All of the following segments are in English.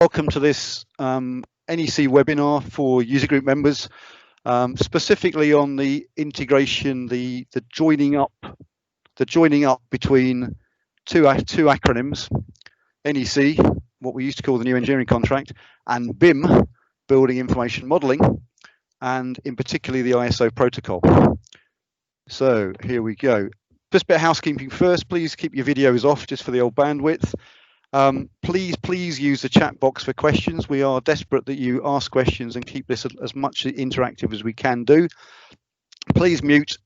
Welcome to this NEC webinar for user group members, specifically on the integration, the joining up between two acronyms, NEC, what we used to call the new engineering contract, and BIM, building information modeling, and in particular the ISO protocol. So here we go. Just a bit of housekeeping first. Please keep your videos off just for the old bandwidth. Please use the chat box for questions. We are desperate that you ask questions and keep this as much interactive as we can do. Please mute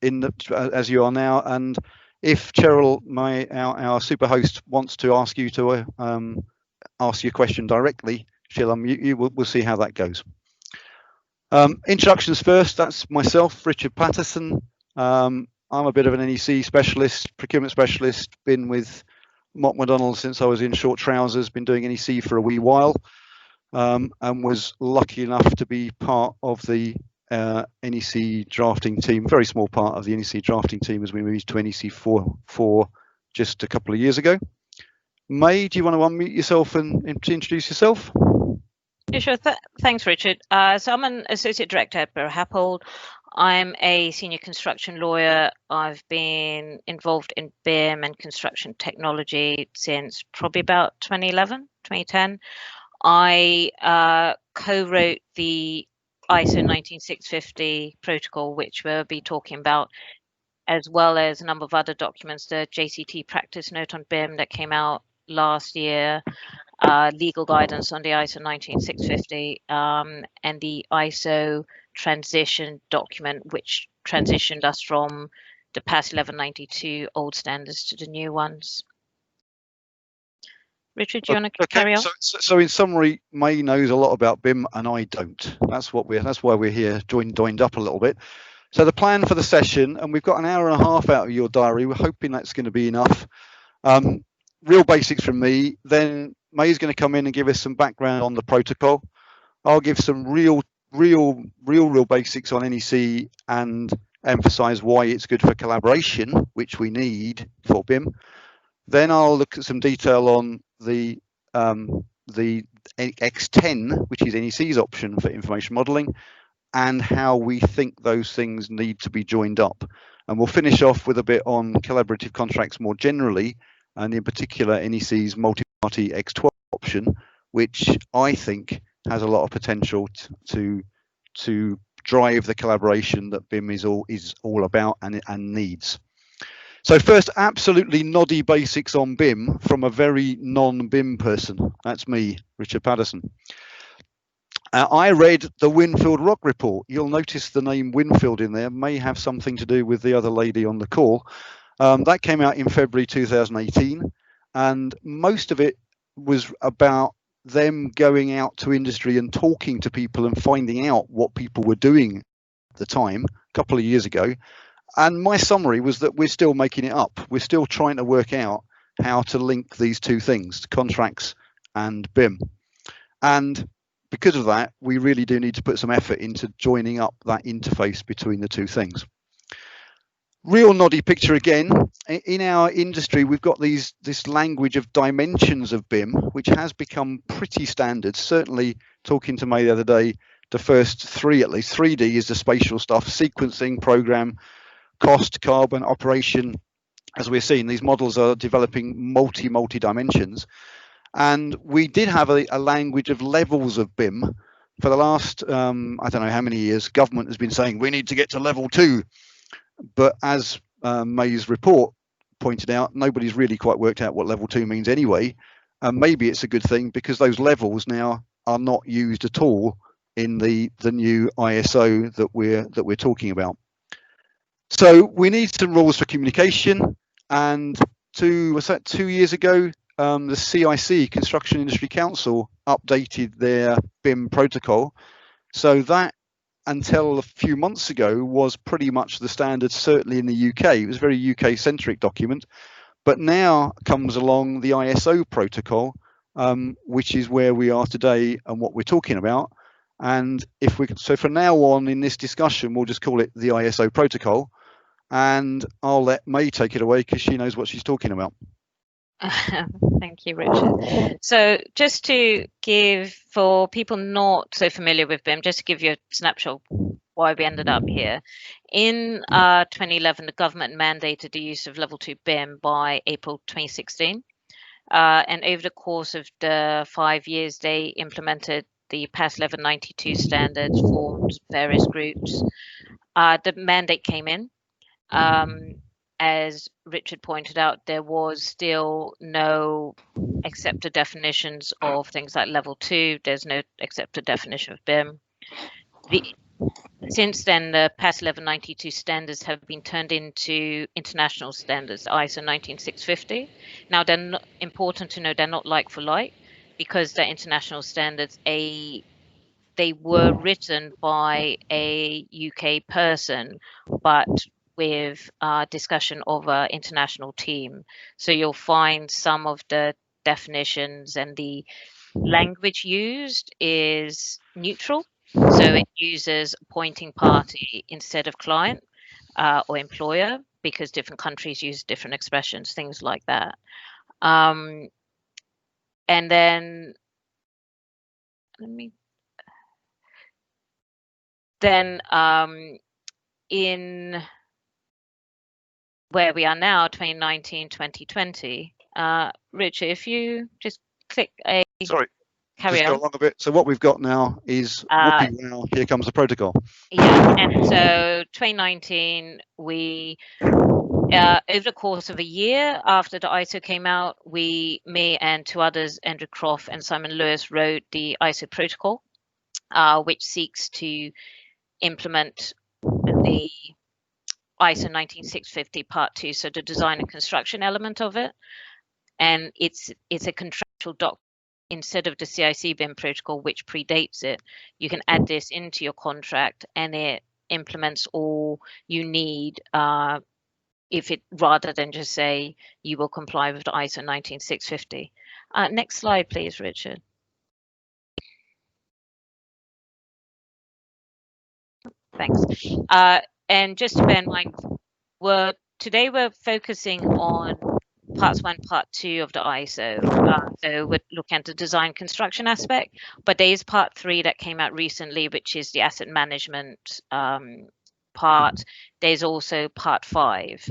as you are now, and if Cheryl, our super host, wants to ask you to ask your question directly, she'll unmute you. We'll see how that goes. Introductions first. That's myself, Richard Patterson. I'm a bit of an NEC specialist, procurement specialist, been with Mott MacDonald since I was in short trousers, been doing NEC for a wee while, and was lucky enough to be part of the NEC drafting team, very small part of the NEC drafting team as we moved to NEC4 just a couple of years ago. May, do you want to unmute yourself and introduce yourself? Yeah, sure. Thanks, Richard. So I'm an associate director at Burr Happold. I'm a senior construction lawyer. I've been involved in BIM and construction technology since probably about 2011, 2010. I co-wrote the ISO 19650 protocol, which we'll be talking about, as well as a number of other documents, the JCT practice note on BIM that came out last year, legal guidance on the ISO 19650, and the ISO transition document, which transitioned us from the past 1192 old standards to the new ones. Richard, do you want to carry on? So in summary, May knows a lot about BIM and I don't. That's why we're here, joined up a little bit. So the plan for the session, and we've got an hour and a half out of your diary. We're hoping that's going to be enough. Real basics from me. Then May's going to come in and give us some background on the protocol. I'll give some real basics on NEC and emphasize why it's good for collaboration, which we need for BIM. Then I'll look at some detail on the X10, which is NEC's option for information modeling, and how we think those things need to be joined up. And we'll finish off with a bit on collaborative contracts more generally, and in particular NEC's multi-party X12 option, which I think has a lot of potential to drive the collaboration that BIM is all about and needs. So first, absolutely noddy basics on BIM from a very non-BIM person. That's me, Richard Patterson. I read the Winfield Rock report. You'll notice the name Winfield in there may have something to do with the other lady on the call. That came out in February 2018, and most of it was about them going out to industry and talking to people and finding out what people were doing at the time, a couple of years ago. And my summary was that we're still making it up. We're still trying to work out how to link these two things, contracts and BIM. And because of that, we really do need to put some effort into joining up that interface between the two things. Real noddy picture again. In our industry, we've got this language of dimensions of BIM, which has become pretty standard. Certainly, talking to May the other day, the first three at least. 3D is the spatial stuff, sequencing, program, cost, carbon, operation. As we're seeing, these models are developing multi dimensions. And we did have a language of levels of BIM. For the last, I don't know how many years, government has been saying we need to get to level 2. But as May's report pointed out, nobody's really quite worked out what level 2 means anyway. And maybe it's a good thing because those levels now are not used at all in the new ISO that we're talking about. So we need some rules for communication. And 2 years ago, the CIC, Construction Industry Council, updated their BIM protocol. So that, until a few months ago, was pretty much the standard, certainly in the UK. It was a very UK-centric document. But now comes along the ISO protocol, which is where we are today and what we're talking about. And so from now on in this discussion, we'll just call it the ISO protocol. And I'll let May take it away because she knows what she's talking about. Thank you, Richard. So just to give, for people not so familiar with BIM, just to give you a snapshot why we ended up here. In 2011, the government mandated the use of level 2 BIM by April 2016. And over the course of the 5 years, they implemented the PAS 1192 standards, formed various groups. The mandate came in. As Richard pointed out, there was still no accepted definitions of things like level 2. There's no accepted definition of BIM. Since then, the PAS 1192 standards have been turned into international standards, ISO 19650. Now, they're not, important to know, they're not like for like, because they're international standards. They were written by a UK person, but with discussion of an international team. So you'll find some of the definitions and the language used is neutral. So it uses appointing party instead of client or employer, because different countries use different expressions, things like that. And then in where we are now, 2019, 2020, Richard, if you just click a... Sorry, carry just on. go along a bit. So what we've got now is, whoopee wow, here comes the protocol. Yeah, and so 2019, we, over the course of a year after the ISO came out, me and two others, Andrew Croft and Simon Lewis, wrote the ISO protocol, which seeks to implement the ISO 19650 Part 2, so the design and construction element of it. And it's a contractual document. Instead of the CIC BIM protocol, which predates it, you can add this into your contract and it implements all you need, if it, rather than just say you will comply with the ISO 19650. Next slide, please, Richard. Thanks. And just to bear in mind, today we're focusing on parts 1, part 2 of the ISO. So we're looking at the design construction aspect, but there is part 3 that came out recently, which is the asset management part. There's also part 5,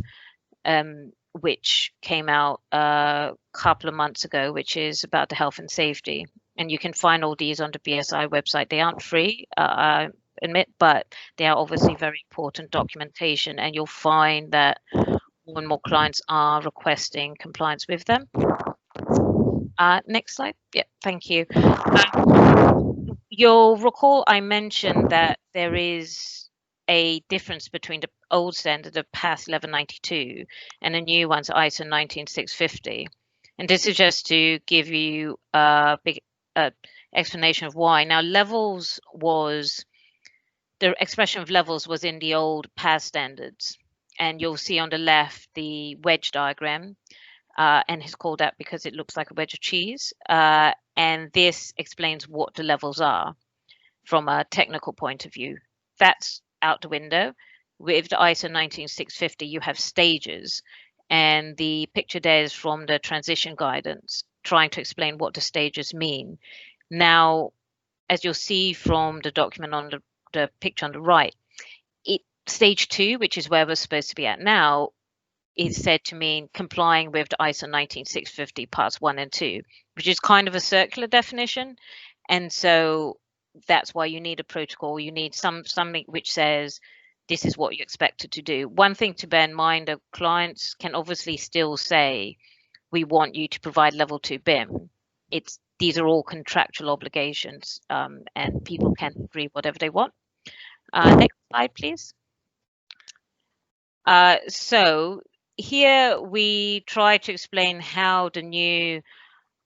which came out a couple of months ago, which is about the health and safety. And you can find all these on the BSI website. They aren't free, I admit, but they are obviously very important documentation, and you'll find that more and more clients are requesting compliance with them. Next slide. Yeah, thank you. You'll recall I mentioned that there is a difference between the old standard of PAS 1192 and the new one's ISO 19650. And this is just to give you a big explanation of why. Now, levels was, the expression of levels was in the old PAS standards. And you'll see on the left the wedge diagram, and it's called that because it looks like a wedge of cheese. And this explains what the levels are from a technical point of view. That's out the window. With the ISO 19650, you have stages, and the picture there is from the transition guidance, trying to explain what the stages mean. Now, as you'll see from the document on the picture on the right, stage 2, which is where we're supposed to be at now, is said to mean complying with the ISO 19650 parts 1 and 2, which is kind of a circular definition. And so that's why you need a protocol. You need something which says this is what you're expected to do. One thing to bear in mind, that clients can obviously still say, we want you to provide level 2 BIM. These are all contractual obligations, and people can agree whatever they want. Next slide, please. So here we try to explain how the new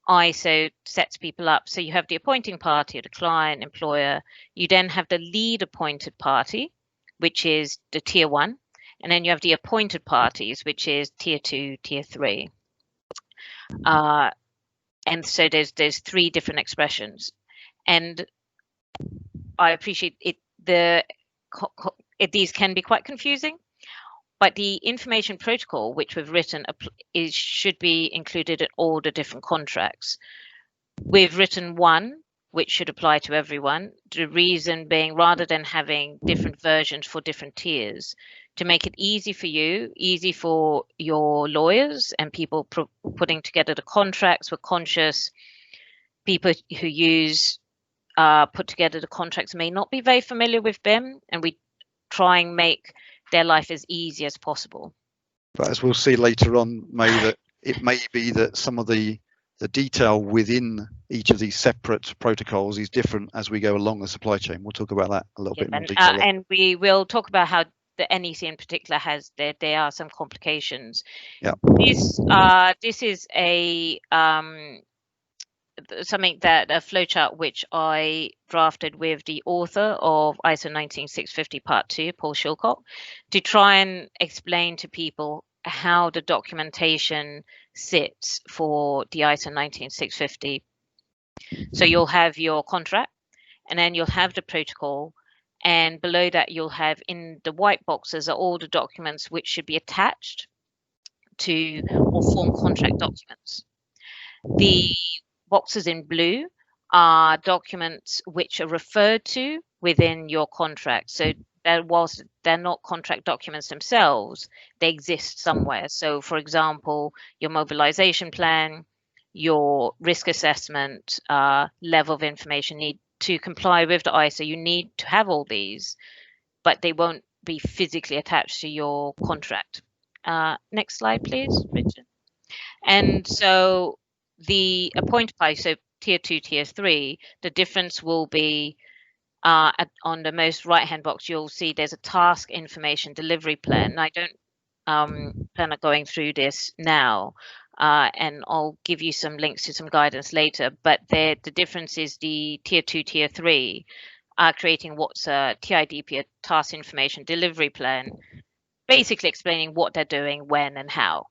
ISO sets people up. So you have the appointing party, the client, employer. You then have the lead appointed party, which is the tier 1. And then you have the appointed parties, which is tier 2, tier 3. And so there's 3 different expressions. And I appreciate it. These can be quite confusing. But the information protocol, which we've written, should be included in all the different contracts. We've written one, which should apply to everyone. The reason being, rather than having different versions for different tiers, to make it easy for you, easy for your lawyers and people putting together the contracts. We're conscious people who use put together the contracts may not be very familiar with BIM, and we try and make their life as easy as possible. But as we'll see later on, May, that it may be that some of the detail within each of these separate protocols is different as we go along the supply chain. We'll talk about that a little bit more detail. And we will talk about how the NEC in particular has there are some complications. Yeah. This is a something that a flowchart which I drafted with the author of ISO 19650 Part 2, Paul Shilcock, to try and explain to people how the documentation sits for the ISO 19650. So you'll have your contract, and then you'll have the protocol, and below that you'll have, in the white boxes, are all the documents which should be attached to or form contract documents. The boxes in blue are documents which are referred to within your contract. So whilst they're not contract documents themselves, they exist somewhere. So for example, your mobilization plan, your risk assessment, level of information need to comply with the ISO. You need to have all these, but they won't be physically attached to your contract. Next slide, please, Richard. And so the appointed party, so tier 2, tier 3, the difference will be on the most right-hand box, you'll see there's a task information delivery plan. I don't plan on going through this now, and I'll give you some links to some guidance later, but the difference is the tier 2, tier 3 are creating what's a TIDP, a task information delivery plan, basically explaining what they're doing, when and how,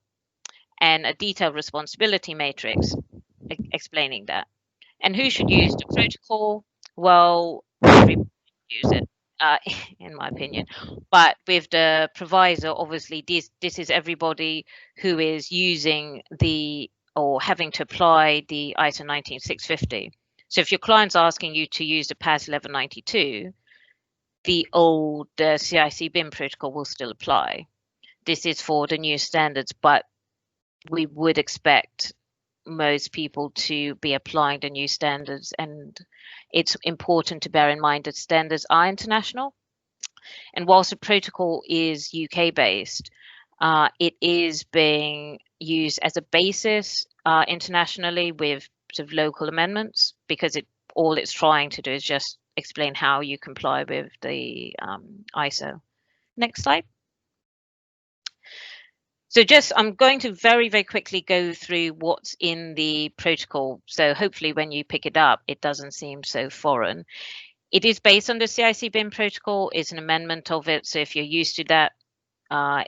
and a detailed responsibility matrix explaining that. And who should use the protocol? Well, everybody use it, in my opinion. But with the proviso, obviously, this is everybody who is using or having to apply the ISO 19650. So if your client's asking you to use the PAS 1192, the old CIC BIM protocol will still apply. This is for the new standards, but we would expect most people to be applying the new standards, and it's important to bear in mind that standards are international, and whilst the protocol is UK based, it is being used as a basis internationally with sort of local amendments, because all it's trying to do is just explain how you comply with the ISO. Next slide. So I'm going to very, very quickly go through what's in the protocol. So hopefully when you pick it up, it doesn't seem so foreign. It is based on the CIC BIM protocol. It's an amendment of it. So if you're used to that,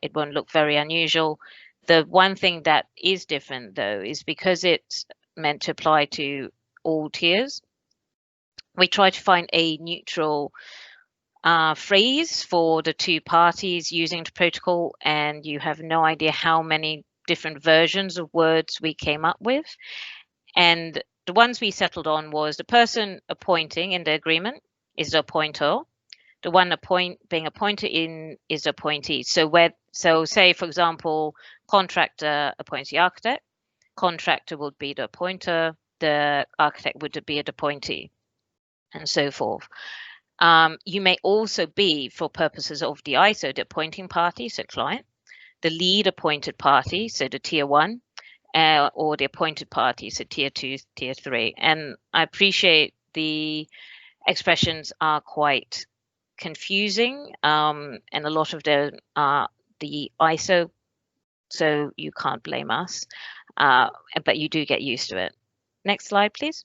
it won't look very unusual. The one thing that is different, though, is because it's meant to apply to all tiers, we try to find a neutral phrase for the two parties using the protocol, and you have no idea how many different versions of words we came up with. And the ones we settled on was the person appointing in the agreement is the appointer. The one being appointed in is the appointee. So say, for example, contractor appoints the architect, contractor would be the appointer, the architect would be the appointee, and so forth. You may also be, for purposes of the ISO, the appointing party, so client, the lead appointed party, so the tier 1, or the appointed party, so tier 2, tier 3. And I appreciate the expressions are quite confusing, and a lot of them are the ISO, so you can't blame us, but you do get used to it. Next slide, please.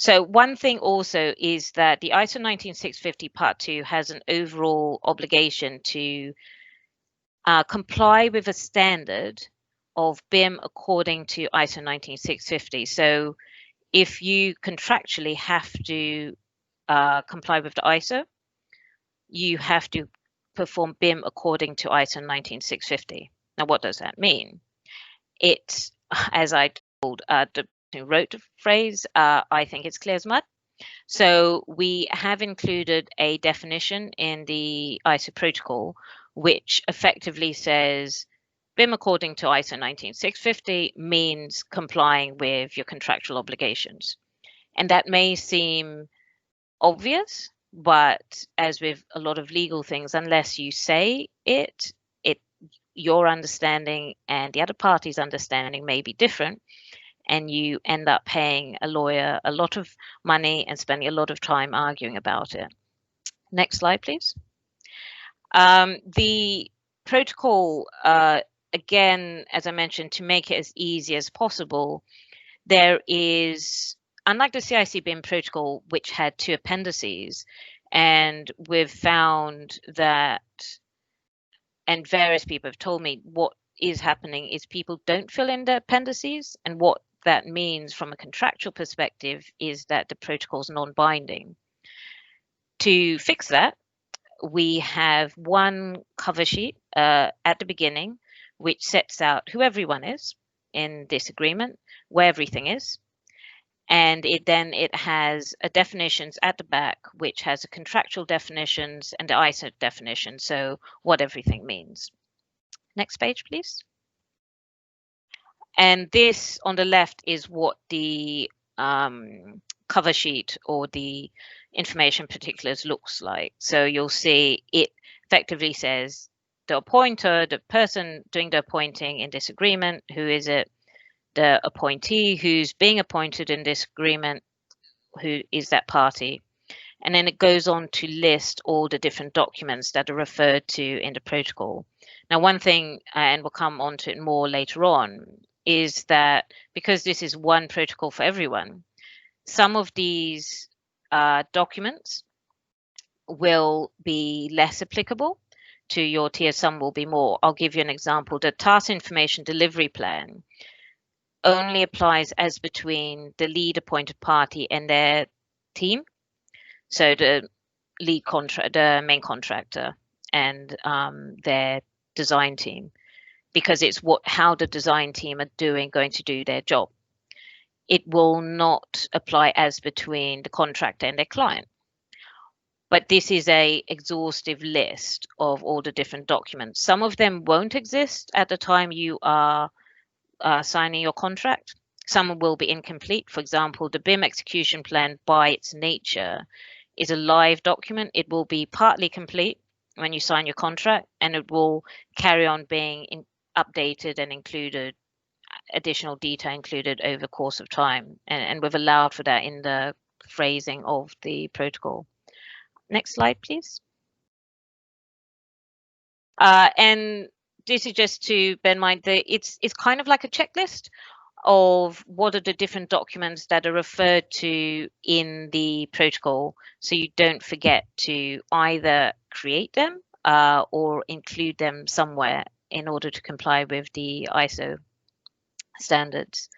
So one thing also is that the ISO 19650 Part 2 has an overall obligation to comply with a standard of BIM according to ISO 19650. So if you contractually have to comply with the ISO, you have to perform BIM according to ISO 19650. Now, what does that mean? It's, as I told the who wrote the phrase, I think it's clear as mud. So we have included a definition in the ISO protocol, which effectively says BIM according to ISO 19650 means complying with your contractual obligations. And that may seem obvious, but as with a lot of legal things, unless you say it, your understanding and the other party's understanding may be different, and you end up paying a lawyer a lot of money and spending a lot of time arguing about it. Next slide, please. The protocol, again, as I mentioned, to make it as easy as possible, there is, unlike the CIC BIM protocol, which had 2 appendices, and we've found that, and various people have told me what is happening is people don't fill in the appendices, and what that means from a contractual perspective is that the protocol is non-binding. To fix that, we have one cover sheet at the beginning, which sets out who everyone is in this agreement, where everything is, and it has a definitions at the back, which has a contractual definitions and the ISO definition, so what everything means. Next page, please. And this on the left is what the cover sheet or the information particulars looks like. So you'll see it effectively says the appointer, the person doing the appointing in this agreement, who is it, the appointee who's being appointed in this agreement, who is that party. And then it goes on to list all the different documents that are referred to in the protocol. Now, one thing, and we'll come on to it more later on, is that because this is one protocol for everyone, some of these documents will be less applicable to your tier, some will be more. I'll give you an example. The task information delivery plan only applies as between the lead appointed party and their team. So the lead contract, the main contractor, and their design team, because it's how the design team are going to do their job. It will not apply as between the contractor and their client. But this is a exhaustive list of all the different documents. Some of them won't exist at the time you are signing your contract. Some will be incomplete. For example, the BIM execution plan by its nature is a live document. It will be partly complete when you sign your contract, and it will carry on being updated and included, additional detail included over the course of time. And we've allowed for that in the phrasing of the protocol. Next slide, please. And this is just to bear in mind that it's kind of like a checklist of what are the different documents that are referred to in the protocol, so you don't forget to either create them or include them somewhere in order to comply with the ISO standards.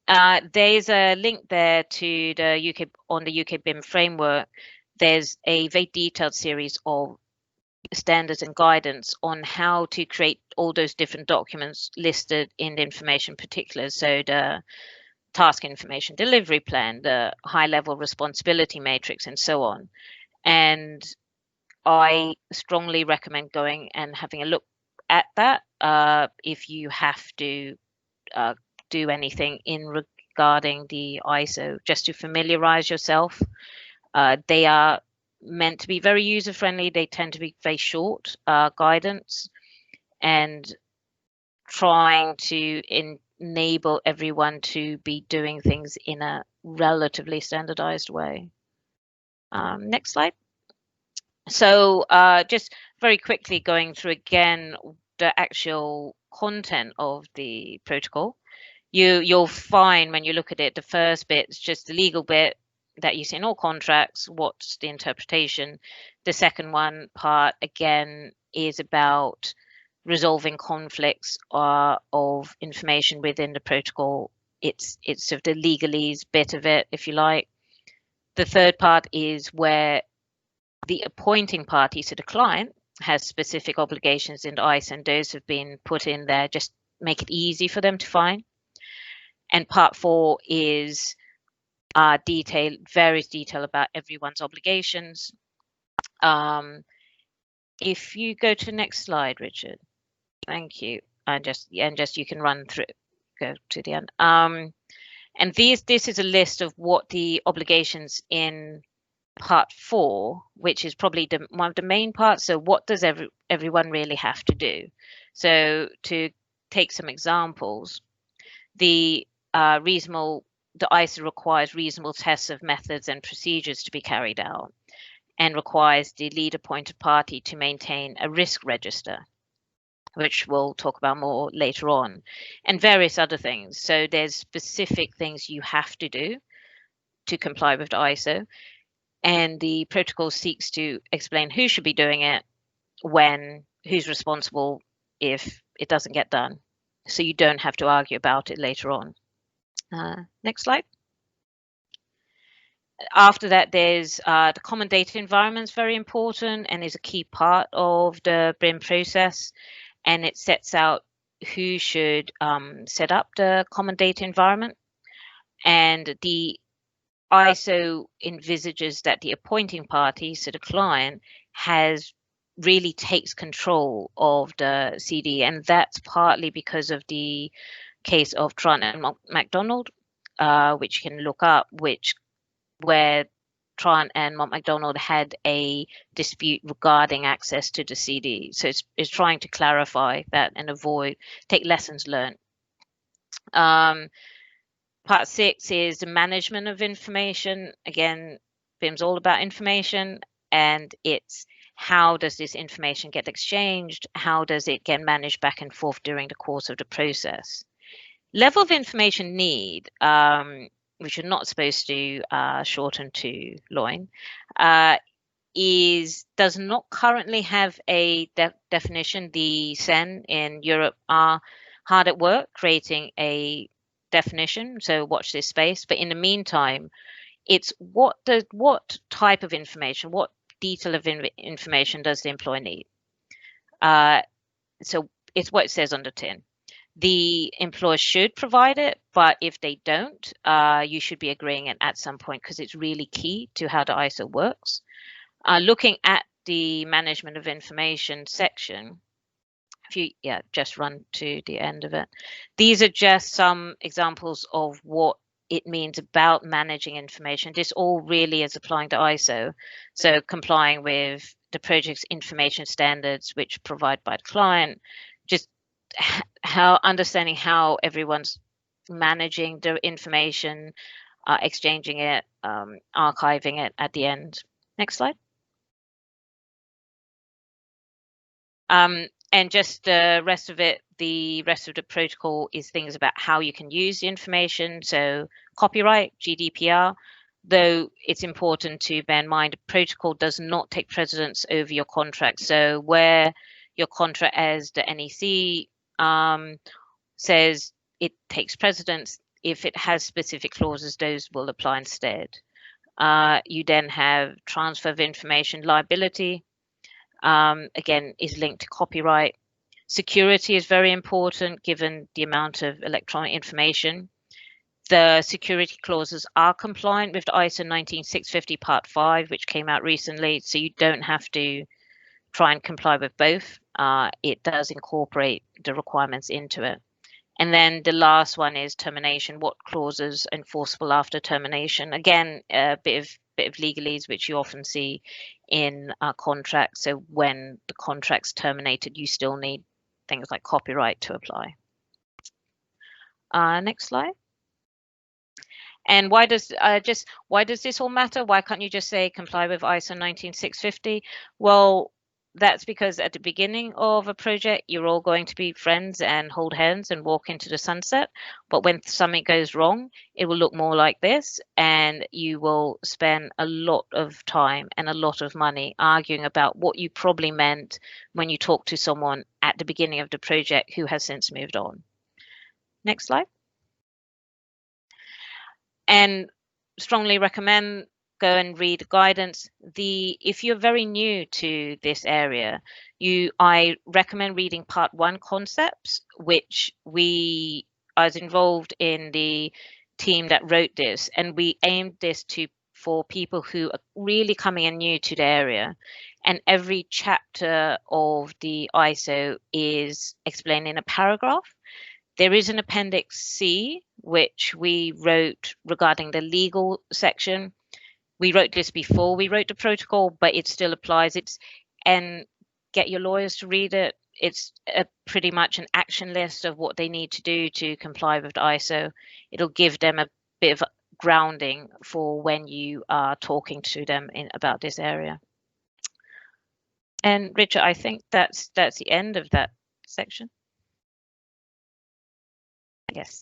There's a link there to the UK, on the UK BIM framework. There's a very detailed series of standards and guidance on how to create all those different documents listed in the information particulars. So the task information delivery plan, the high level responsibility matrix, and so on. And I strongly recommend going and having a look at that if you have to do anything in regarding the ISO, just to familiarize yourself. They are meant to be very user friendly. They tend to be very short guidance, and trying to enable everyone to be doing things in a relatively standardized way. Next slide. So just very quickly going through again the actual content of the protocol. You'll find when you look at it, the first bit is just the legal bit that you see in all contracts. What's the interpretation? The second one part again is about resolving conflicts of information within the protocol. It's sort of the legalese bit of it, if you like. The third part is where the appointing party, so the client, has specific obligations in the ISO, and those have been put in there just make it easy for them to find. And part 4 is various detail about everyone's obligations. If you go to the next slide, Richard, thank you, and just you can run through, go to the end. And this is a list of what the obligations in part 4, which is probably one of the main parts. So what does everyone really have to do? So to take some examples, the ISO requires reasonable tests of methods and procedures to be carried out, and requires the lead appointed party to maintain a risk register, which we'll talk about more later on, and various other things. So there's specific things you have to do to comply with the ISO, and the protocol seeks to explain who should be doing it, when, who's responsible if it doesn't get done, so you don't have to argue about it later on. Next slide. After that, there's the common data environment is very important and is a key part of the BIM process, and it sets out who should set up the common data environment. And the ISO envisages that the appointing party, so the client, really takes control of the CD, and that's partly because of the case of Trant and MacDonald, which you can look up, where Trant and MacDonald had a dispute regarding access to the CD. So it's trying to clarify that and take lessons learned. Part 6 is the management of information. Again, BIM's all about information, and it's how does this information get exchanged? How does it get managed back and forth during the course of the process? Level of information need, which you're not supposed to shorten to LOIN, does not currently have a definition. The CEN in Europe are hard at work creating a definition, so watch this space. But in the meantime, it's what type of information, what detail of information does the employer need? So it's what it says on the tin. The employer should provide it, but if they don't, you should be agreeing it at some point, because it's really key to how the ISO works. Looking at the management of information section, if you just run to the end of it, these are just some examples of what it means about managing information. This all really is applying to ISO, so complying with the project's information standards, which provide by the client, just understanding how everyone's managing their information, exchanging it, archiving it at the end. Next slide. And just the rest of it, the rest of the protocol is things about how you can use the information. So copyright, GDPR, though it's important to bear in mind, the protocol does not take precedence over your contract. So where your contract as the NEC says it takes precedence, if it has specific clauses, those will apply instead. You then have transfer of information liability. Again, is linked to copyright. Security is very important given the amount of electronic information. The security clauses are compliant with the ISO 19650 Part 5, which came out recently, so you don't have to try and comply with both. It does incorporate the requirements into it. And then the last one is termination. What clauses are enforceable after termination? Again, a bit of legalese, which you often see in contracts. So when the contract's terminated, you still need things like copyright to apply. Next slide. And why does this all matter? Why can't you just say comply with ISO 19650? Well, that's because at the beginning of a project, you're all going to be friends and hold hands and walk into the sunset. But when something goes wrong, it will look more like this, and you will spend a lot of time and a lot of money arguing about what you probably meant when you talk to someone at the beginning of the project who has since moved on. Next slide. And strongly recommend go and read guidance. If you're very new to this area, I recommend reading part 1 concepts, which I was involved in the team that wrote this, and we aimed this for people who are really coming in new to the area. And every chapter of the ISO is explained in a paragraph. There is an Appendix C, which we wrote regarding the legal section. We wrote this before we wrote the protocol, but it still applies. And get your lawyers to read it. It's pretty much an action list of what they need to do to comply with the ISO. It'll give them a bit of grounding for when you are talking to them about this area. And Richard, I think that's the end of that section. Yes.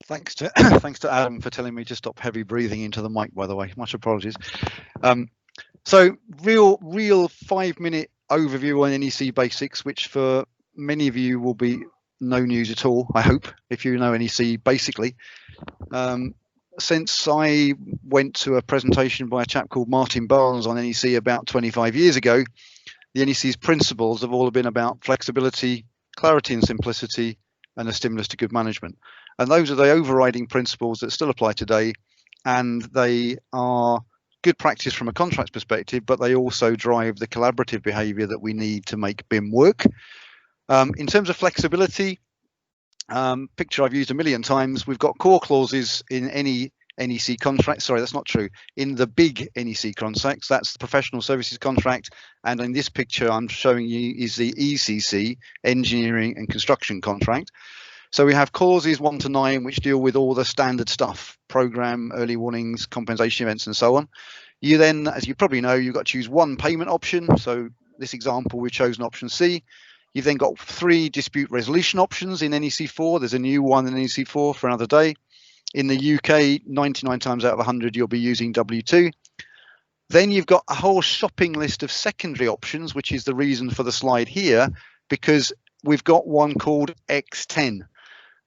Thanks to Adam for telling me to stop heavy breathing into the mic, by the way. Much apologies. So real 5-minute overview on NEC basics, which for many of you will be no news at all, I hope, if you know NEC basically. Since I went to a presentation by a chap called Martin Barnes on NEC about 25 years ago, the NEC's principles have all been about flexibility, clarity and simplicity, and a stimulus to good management. And those are the overriding principles that still apply today, and they are good practice from a contracts perspective, but they also drive the collaborative behavior that we need to make BIM work. In terms of flexibility, picture I've used a million times, we've got core clauses in any NEC contract. Sorry, that's not true. In the big NEC contracts, that's the professional services contract. And in this picture I'm showing you is the ECC, engineering and construction contract. So we have clauses 1 to 9, which deal with all the standard stuff, program, early warnings, compensation events, and so on. You then, as you probably know, you've got to choose one payment option. So this example, we've chosen option C. You've then got 3 dispute resolution options in NEC4. There's a new one in NEC4 for another day. In the UK, 99 times out of 100, you'll be using W2. Then you've got a whole shopping list of secondary options, which is the reason for the slide here, because we've got one called X10.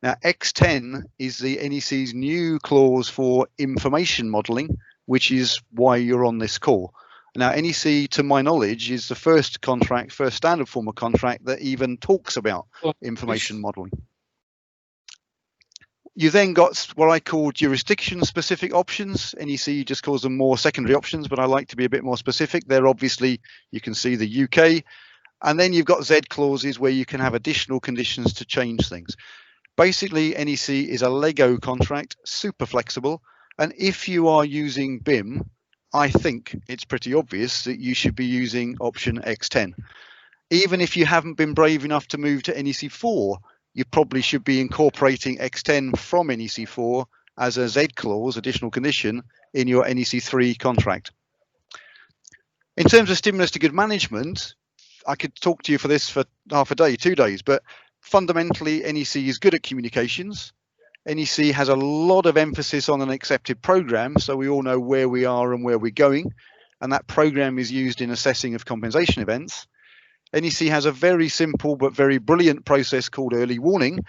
Now, X10 is the NEC's new clause for information modelling, which is why you're on this call. Now, NEC, to my knowledge, is the first standard form of contract that even talks about information modelling. You then got what I call jurisdiction-specific options. NEC just calls them more secondary options, but I like to be a bit more specific. They're obviously, you can see the UK. And then you've got Z clauses where you can have additional conditions to change things. Basically, NEC is a Lego contract, super flexible. And if you are using BIM, I think it's pretty obvious that you should be using option X10. Even if you haven't been brave enough to move to NEC4, you probably should be incorporating X10 from NEC4 as a Z clause, additional condition, in your NEC3 contract. In terms of stimulus to good management, I could talk to you for this for half a day, 2 days, but fundamentally NEC is good at communications. NEC has a lot of emphasis on an accepted program, so we all know where we are and where we're going, and that program is used in assessing of compensation events. NEC has a very simple but very brilliant process called early warning,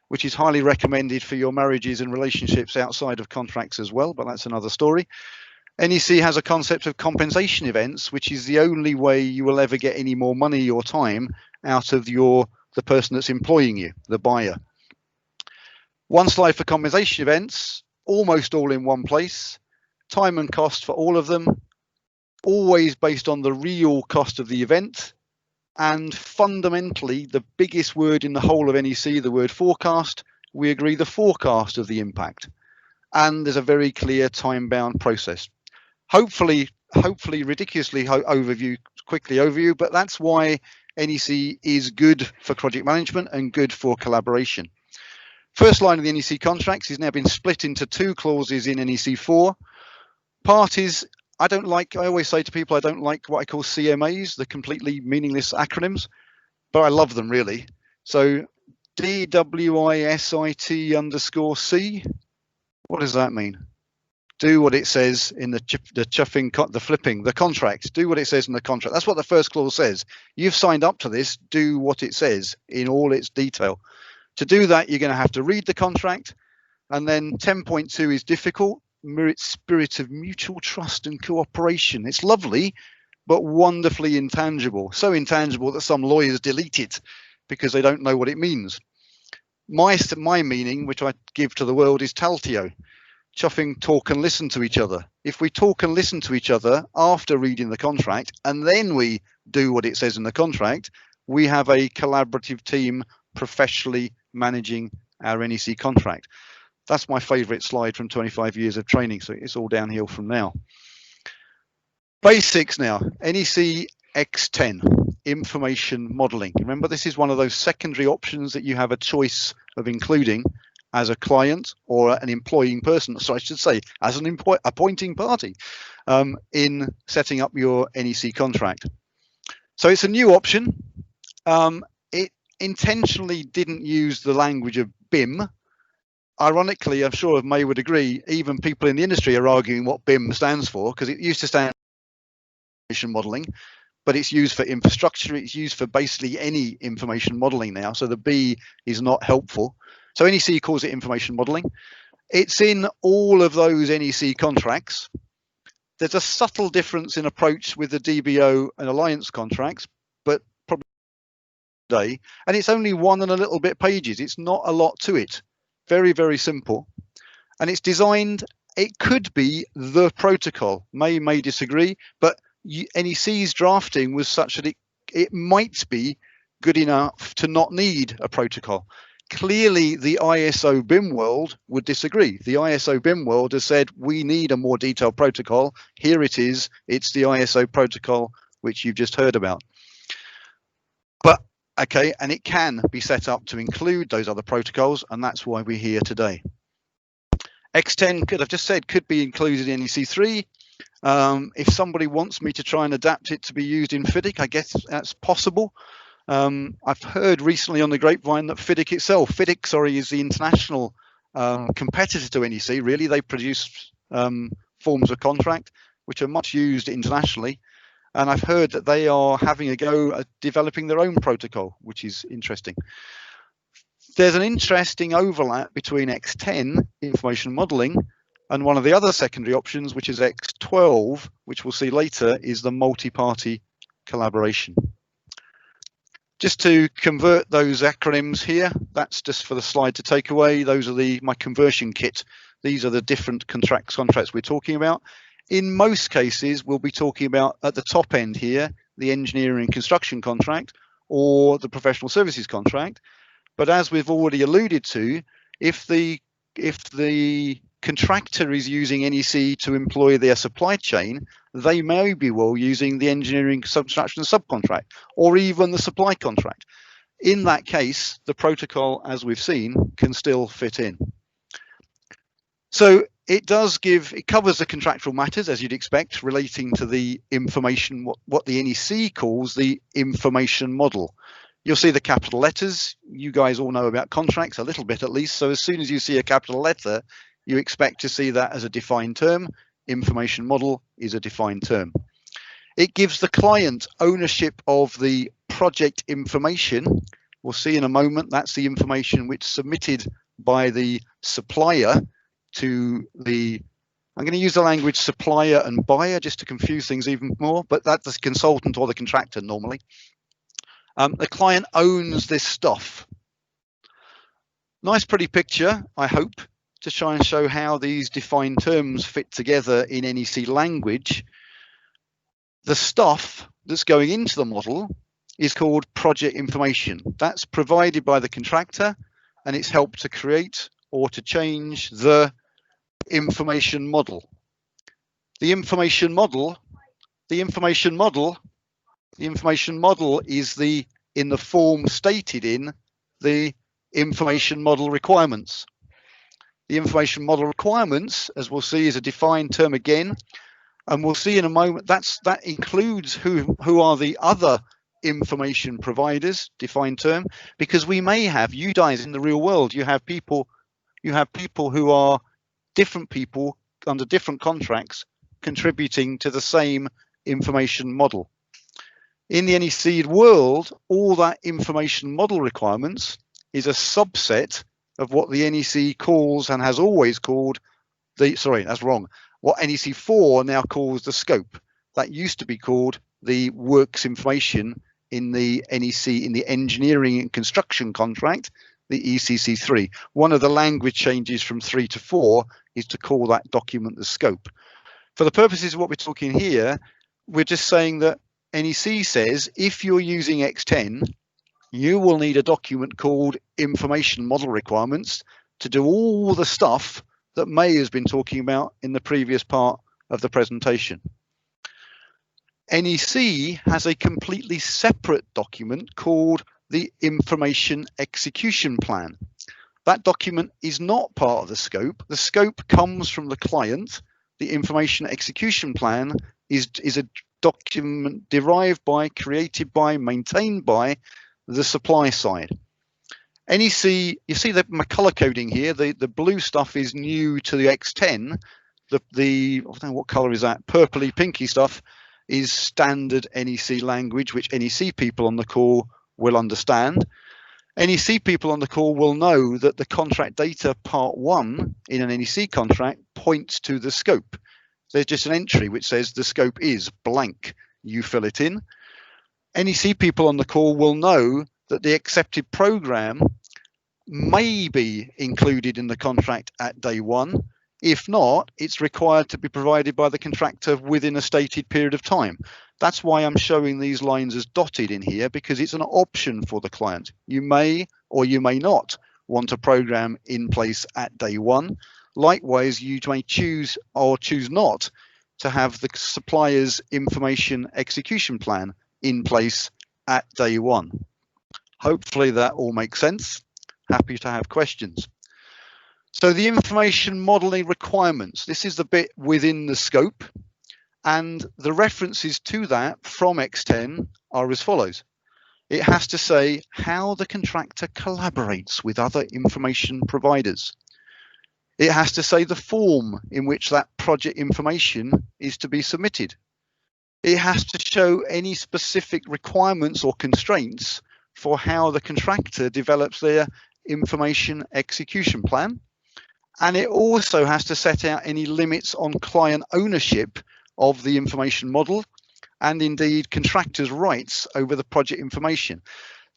which is highly recommended for your marriages and relationships outside of contracts as well, but that's another story. NEC has a concept of compensation events, which is the only way you will ever get any more money or time out of the person that's employing you, the buyer. One slide for compensation events, almost all in one place, time and cost for all of them, always based on the real cost of the event. And fundamentally, the biggest word in the whole of NEC, the word forecast, we agree the forecast of the impact. And there's a very clear time-bound process. Hopefully ridiculously quickly overview, but that's why NEC is good for project management and good for collaboration. First line of the NEC contracts has now been split into 2 clauses in NEC4. Parties, I always say to people, I don't like what I call CMAs, the completely meaningless acronyms, but I love them really. So DWISIT_C, what does that mean? Do what it says in the contract. Do what it says in the contract. That's what the first clause says. You've signed up to this, do what it says in all its detail. To do that, you're going to have to read the contract. And then 10.2 is difficult. spirit of mutual trust and cooperation. It's lovely, but wonderfully intangible. So intangible that some lawyers delete it because they don't know what it means. My meaning, which I give to the world, is taltio. Chuffing, talk and listen to each other. If we talk and listen to each other after reading the contract, and then we do what it says in the contract, we have a collaborative team professionally managing our NEC contract. That's my favorite slide from 25 years of training, so it's all downhill from now. Basics now. NEC X10, information modeling. Remember, this is one of those secondary options that you have a choice of including as a client or an employing person, so I should say as an appointing party in setting up your NEC contract. So it's a new option. It intentionally didn't use the language of BIM. Ironically, I'm sure May would agree, even people in the industry are arguing what BIM stands for, because it used to stand for information modeling, but it's used for infrastructure. It's used for basically any information modeling now. So the B is not helpful. So NEC calls it information modeling. It's in all of those NEC contracts. There's a subtle difference in approach with the DBO and alliance contracts, but probably today, and it's only 1 and a little bit pages. It's not a lot to it. Very, very simple. And it's designed, it could be the protocol. May disagree, but NEC's drafting was such that it might be good enough to not need a protocol. Clearly, the ISO BIM world would disagree. The ISO BIM world has said, we need a more detailed protocol. Here it is. It's the ISO protocol, which you've just heard about. But, okay, and it can be set up to include those other protocols, and that's why we're here today. X10, I've just said, could be included in NEC3. If somebody wants me to try and adapt it to be used in FIDIC, I guess that's possible. I've heard recently on the grapevine that FIDIC, is the international competitor to NEC. Really, they produce forms of contract which are much used internationally, and I've heard that they are having a go at developing their own protocol, which is interesting. There's an interesting overlap between X10, information modeling, and one of the other secondary options, which is X12, which we'll see later, is the multi-party collaboration. Just to convert those acronyms here, that's just for the slide to take away. Those are my conversion kit. These are the different contracts we're talking about. In most cases, we'll be talking about at the top end here, the engineering and construction contract or the professional services contract. But as we've already alluded to, if the contractor is using NEC to employ their supply chain, they may be well using the engineering construction subcontract or even the supply contract. In that case, the protocol, as we've seen, can still fit in. So it covers the contractual matters, as you'd expect, relating to the information, what the NEC calls the information model. You'll see the capital letters. You guys all know about contracts, a little bit at least. So as soon as you see a capital letter, you expect to see that as a defined term. Information model is a defined term. It gives the client ownership of the project information. We'll see in a moment, that's the information which is submitted by the supplier to the, I'm going to use the language supplier and buyer just to confuse things even more, but that's the consultant or the contractor normally. The client owns this stuff. Nice pretty picture, I hope, to try and show how these defined terms fit together in NEC language. The stuff that's going into the model is called project information. That's provided by the contractor, and it's helped to create or to change the information model. The information model is in the form stated in the information model requirements. The information model requirements, as we'll see, is a defined term again, and we'll see in a moment that includes who are the other information providers, defined term, because we may have, you guys in the real world, you have people who are different people under different contracts contributing to the same information model. In the NEC world, all that information model requirements is a subset of what the NEC calls and has always called sorry, that's wrong. What NEC4 now calls the scope. That used to be called the works information in the NEC, in the engineering and construction contract, the ECC3. One of the language changes from 3 to 4 is to call that document the scope. For the purposes of what we're talking here, we're just saying that NEC says if you're using X10, you will need a document called information model requirements to do all the stuff that May has been talking about in the previous part of the presentation. NEC has a completely separate document called the Information Execution Plan. That document is not part of the scope. The scope comes from the client. The Information Execution Plan is a document derived by, created by, maintained by the supply side. NEC, you see my color coding here, the blue stuff is new to the X10. The I don't know what color is that, purpley pinky stuff is standard NEC language, which NEC people on the call will understand. NEC people on the call will know that the contract data part 1 in an NEC contract points to the scope. There's just an entry which says the scope is blank. You fill it in. NEC people on the call will know that the accepted program may be included in the contract at day 1. If not, it's required to be provided by the contractor within a stated period of time. That's why I'm showing these lines as dotted in here, because it's an option for the client. You may or you may not want a program in place at day 1. Likewise, you may choose or choose not to have the supplier's information execution plan in place at day 1. Hopefully that all makes sense. Happy to have questions. So the information modeling requirements, this is the bit within the scope, and the references to that from X10 are as follows. It has to say how the contractor collaborates with other information providers. It has to say the form in which that project information is to be submitted. It has to show any specific requirements or constraints for how the contractor develops their information execution plan. And it also has to set out any limits on client ownership of the information model and indeed contractors' rights over the project information.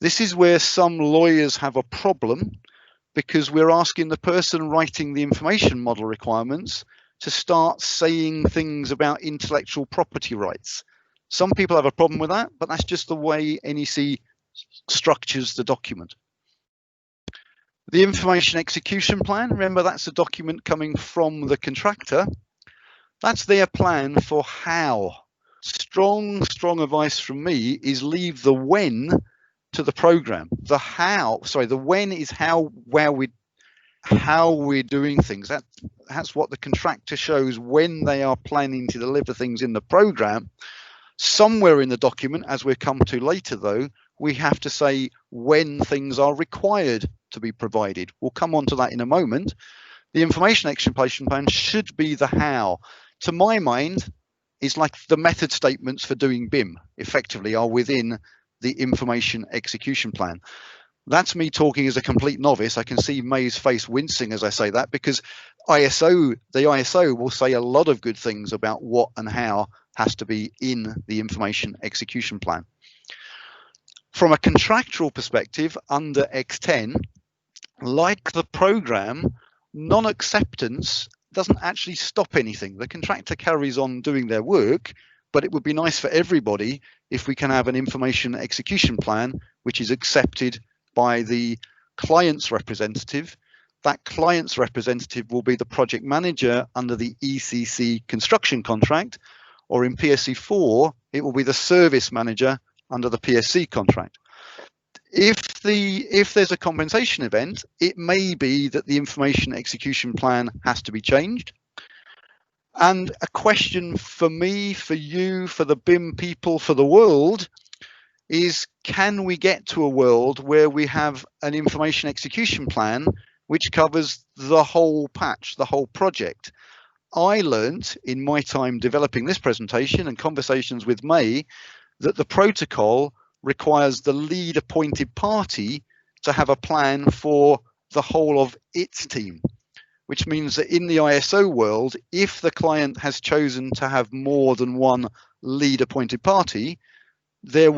This is where some lawyers have a problem, because we're asking the person writing the information model requirements to start saying things about intellectual property rights. Some people have a problem with that, but that's just the way NEC structures the document. The information execution plan, remember that's a document coming from the contractor. That's their plan for how. Strong advice from me is leave the when to the program. The how, sorry, the when is how we're doing things. That's what the contractor shows when they are planning to deliver things in the program. Somewhere in the document, as we'll come to later though, we have to say when things are required to be provided. We'll come on to that in a moment. The information execution plan should be the how. To my mind, is like the method statements for doing BIM effectively are within the information execution plan. That's me talking as a complete novice. I can see May's face wincing as I say that, because the ISO will say a lot of good things about what and how has to be in the information execution plan. From a contractual perspective, under X10, like the program, non-acceptance doesn't actually stop anything. The contractor carries on doing their work, but it would be nice for everybody if we can have an information execution plan which is accepted by the client's representative. That client's representative will be the project manager under the ECC construction contract, or in PSC4, it will be the service manager under the PSC contract. If there's a compensation event, it may be that the information execution plan has to be changed. And a question for me, for you, for the BIM people, for the world is, can we get to a world where we have an information execution plan which covers the whole patch, the whole project? I learned in my time developing this presentation and conversations with May that the protocol requires the lead appointed party to have a plan for the whole of its team. which means that in the ISO world, if the client has chosen to have more than one lead appointed party, there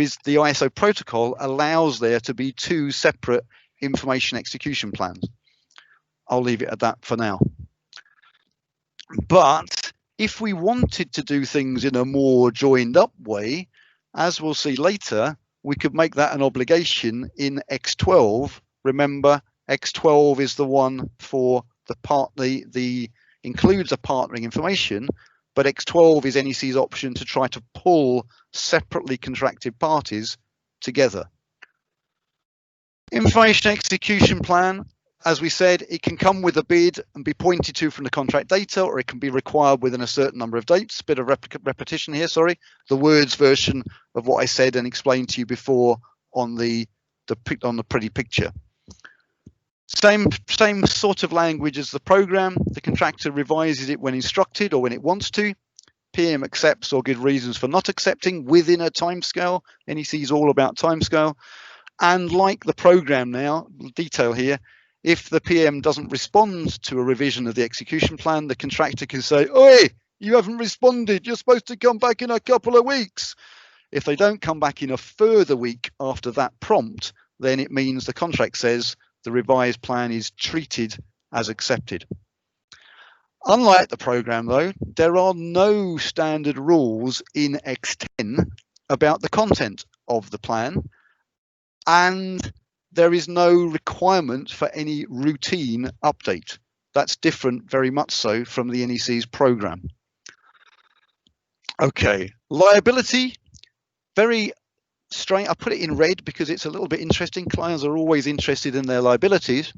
is the ISO protocol allows there to be two separate information execution plans. I'll leave it at that for now. But if we wanted to do things in a more joined up way, as we'll see later, we could make that an obligation in X12. Remember, X12 is the one for the includes a partnering information, but X12 is NEC's option to try to pull separately contracted parties together. Information execution plan, as we said, it can come with a bid and be pointed to from the contract data, or it can be required within a certain number of dates. Bit of repetition here, sorry. The words version of what I said and explained to you before on the pretty picture. Same sort of language as the program. The contractor revises it when instructed or when it wants to. PM accepts or gives reasons for not accepting within a timescale. NEC is all about timescale. And like the program now, detail here, if the PM doesn't respond to a revision of the execution plan, the contractor can say, "Oi, you haven't responded. You're supposed to come back in a couple of weeks." If they don't come back in a further week after that prompt, then it means the contract says the revised plan is treated as accepted. Unlike the program, though, there are no standard rules in X10 about the content of the plan, and there is no requirement for any routine update. That's different, very much so, from the NEC's program. Okay, liability, very straight. I put it in red because it's a little bit interesting. Clients are always interested in their liabilities.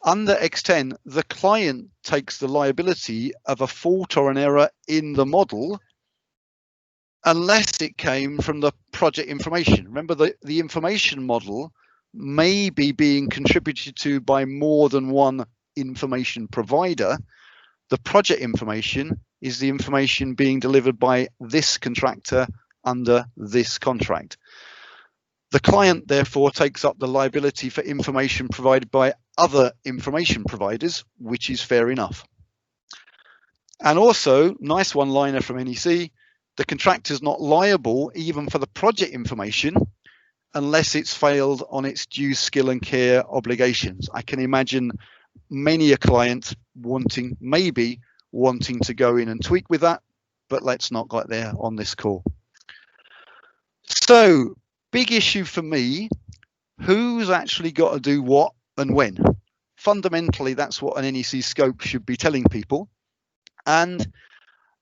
Under X10, the client takes the liability of a fault or an error in the model unless it came from the project information. Remember, the information model may be being contributed to by more than one information provider. The project information is the information being delivered by this contractor under this contract. The client therefore takes up the liability for information provided by other information providers, which is fair enough. And also, nice one-liner from NEC, the contractor is not liable even for the project information unless it's failed on its due skill and care obligations. I can imagine many a client maybe wanting to go in and tweak with that, but let's not get there on this call. So, big issue for me, who's actually got to do what and when? Fundamentally, that's what an NEC scope should be telling people. And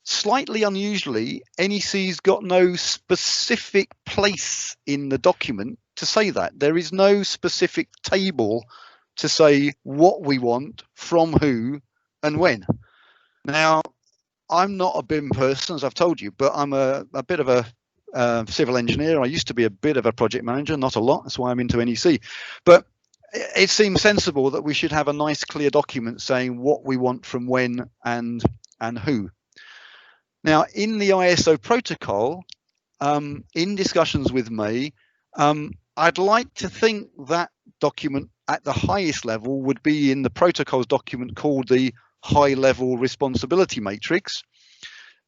slightly unusually, NEC's got no specific place in the document to say that. There is no specific table to say what we want from who and when. Now, I'm not a BIM person, as I've told you, but I'm a bit of a civil engineer. I used to be a bit of a project manager, not a lot. That's why I'm into NEC. But it seems sensible that we should have a nice, clear document saying what we want from when and who. Now, in the ISO protocol, in discussions with May, I'd like to think that document at the highest level would be in the protocols document called the high-level responsibility matrix.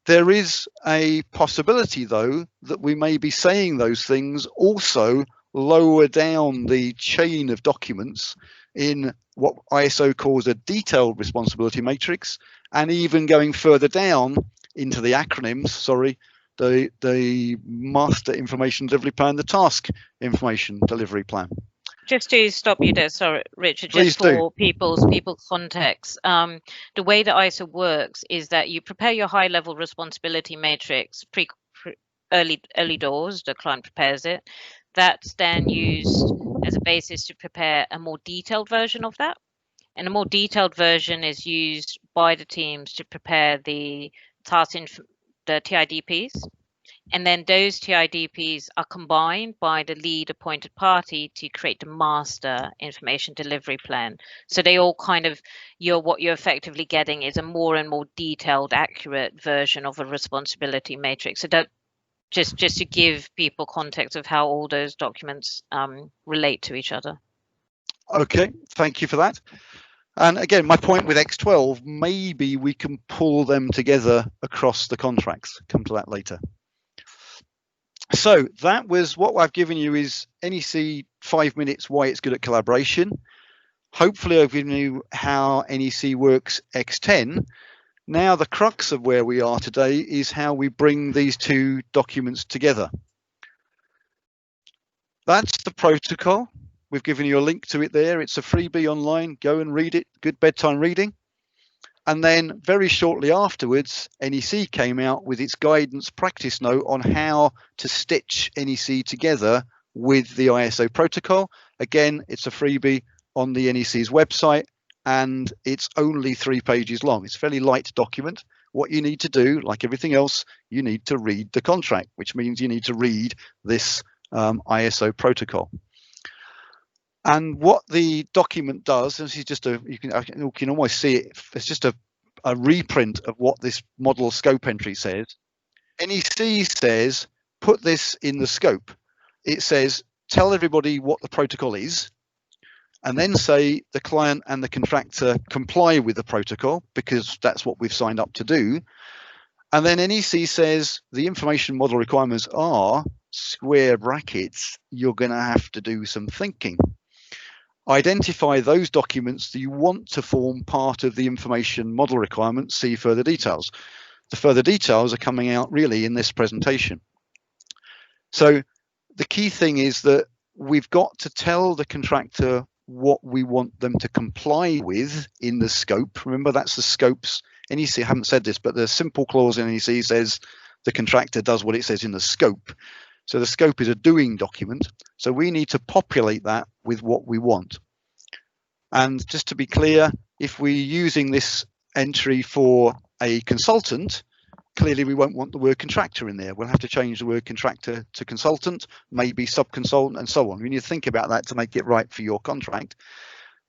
There is a possibility, though, that we may be saying those things also lower down the chain of documents in what ISO calls a detailed responsibility matrix, and even going further down into the acronyms, sorry, the master information delivery plan, the task information delivery plan. Just to stop you there, sorry, Richard, Please just for people's context. The way that ISO works is that you prepare your high-level responsibility matrix early doors, the client prepares it. That's then used as a basis to prepare a more detailed version of that. And a more detailed version is used by the teams to prepare the the TIDPs. And then those TIDPs are combined by the lead appointed party to create the master information delivery plan. So they all kind of, what you're effectively getting is a more and more detailed, accurate version of a responsibility matrix. So that just to give people context of how all those documents relate to each other. Okay, thank you for that. And again, my point with X12, maybe we can pull them together across the contracts. Come to that later. So that was what I've given you is NEC 5 minutes, why it's good at collaboration. Hopefully I've given you how NEC works X10. Now the crux of where we are today is how we bring these two documents together. That's the protocol. We've given you a link to it there. It's a freebie online. Go and read it. Good bedtime reading. And then very shortly afterwards, NEC came out with its guidance practice note on how to stitch NEC together with the ISO protocol. Again, it's a freebie on the NEC's website, and it's only 3 pages long. It's a fairly light document. What you need to do, like everything else, you need to read the contract, which means you need to read this ISO protocol. And what the document does, and this is just you can almost see it, it's just a reprint of what this model scope entry says. NEC says, put this in the scope. It says, tell everybody what the protocol is, and then say the client and the contractor comply with the protocol because that's what we've signed up to do. And then NEC says the information model requirements are square brackets. You're going to have to do some thinking. Identify those documents that you want to form part of the information model requirements. See further details. The further details are coming out really in this presentation. So the key thing is that we've got to tell the contractor what we want them to comply with in the scope. Remember, that's the scopes. NEC, I haven't said this, but the simple clause in NEC says the contractor does what it says in the scope. So the scope is a doing document. So we need to populate that with what we want. And just to be clear, if we're using this entry for a consultant, clearly we won't want the word contractor in there. We'll have to change the word contractor to consultant, maybe subconsultant, and so on. We need to think about that to make it right for your contract.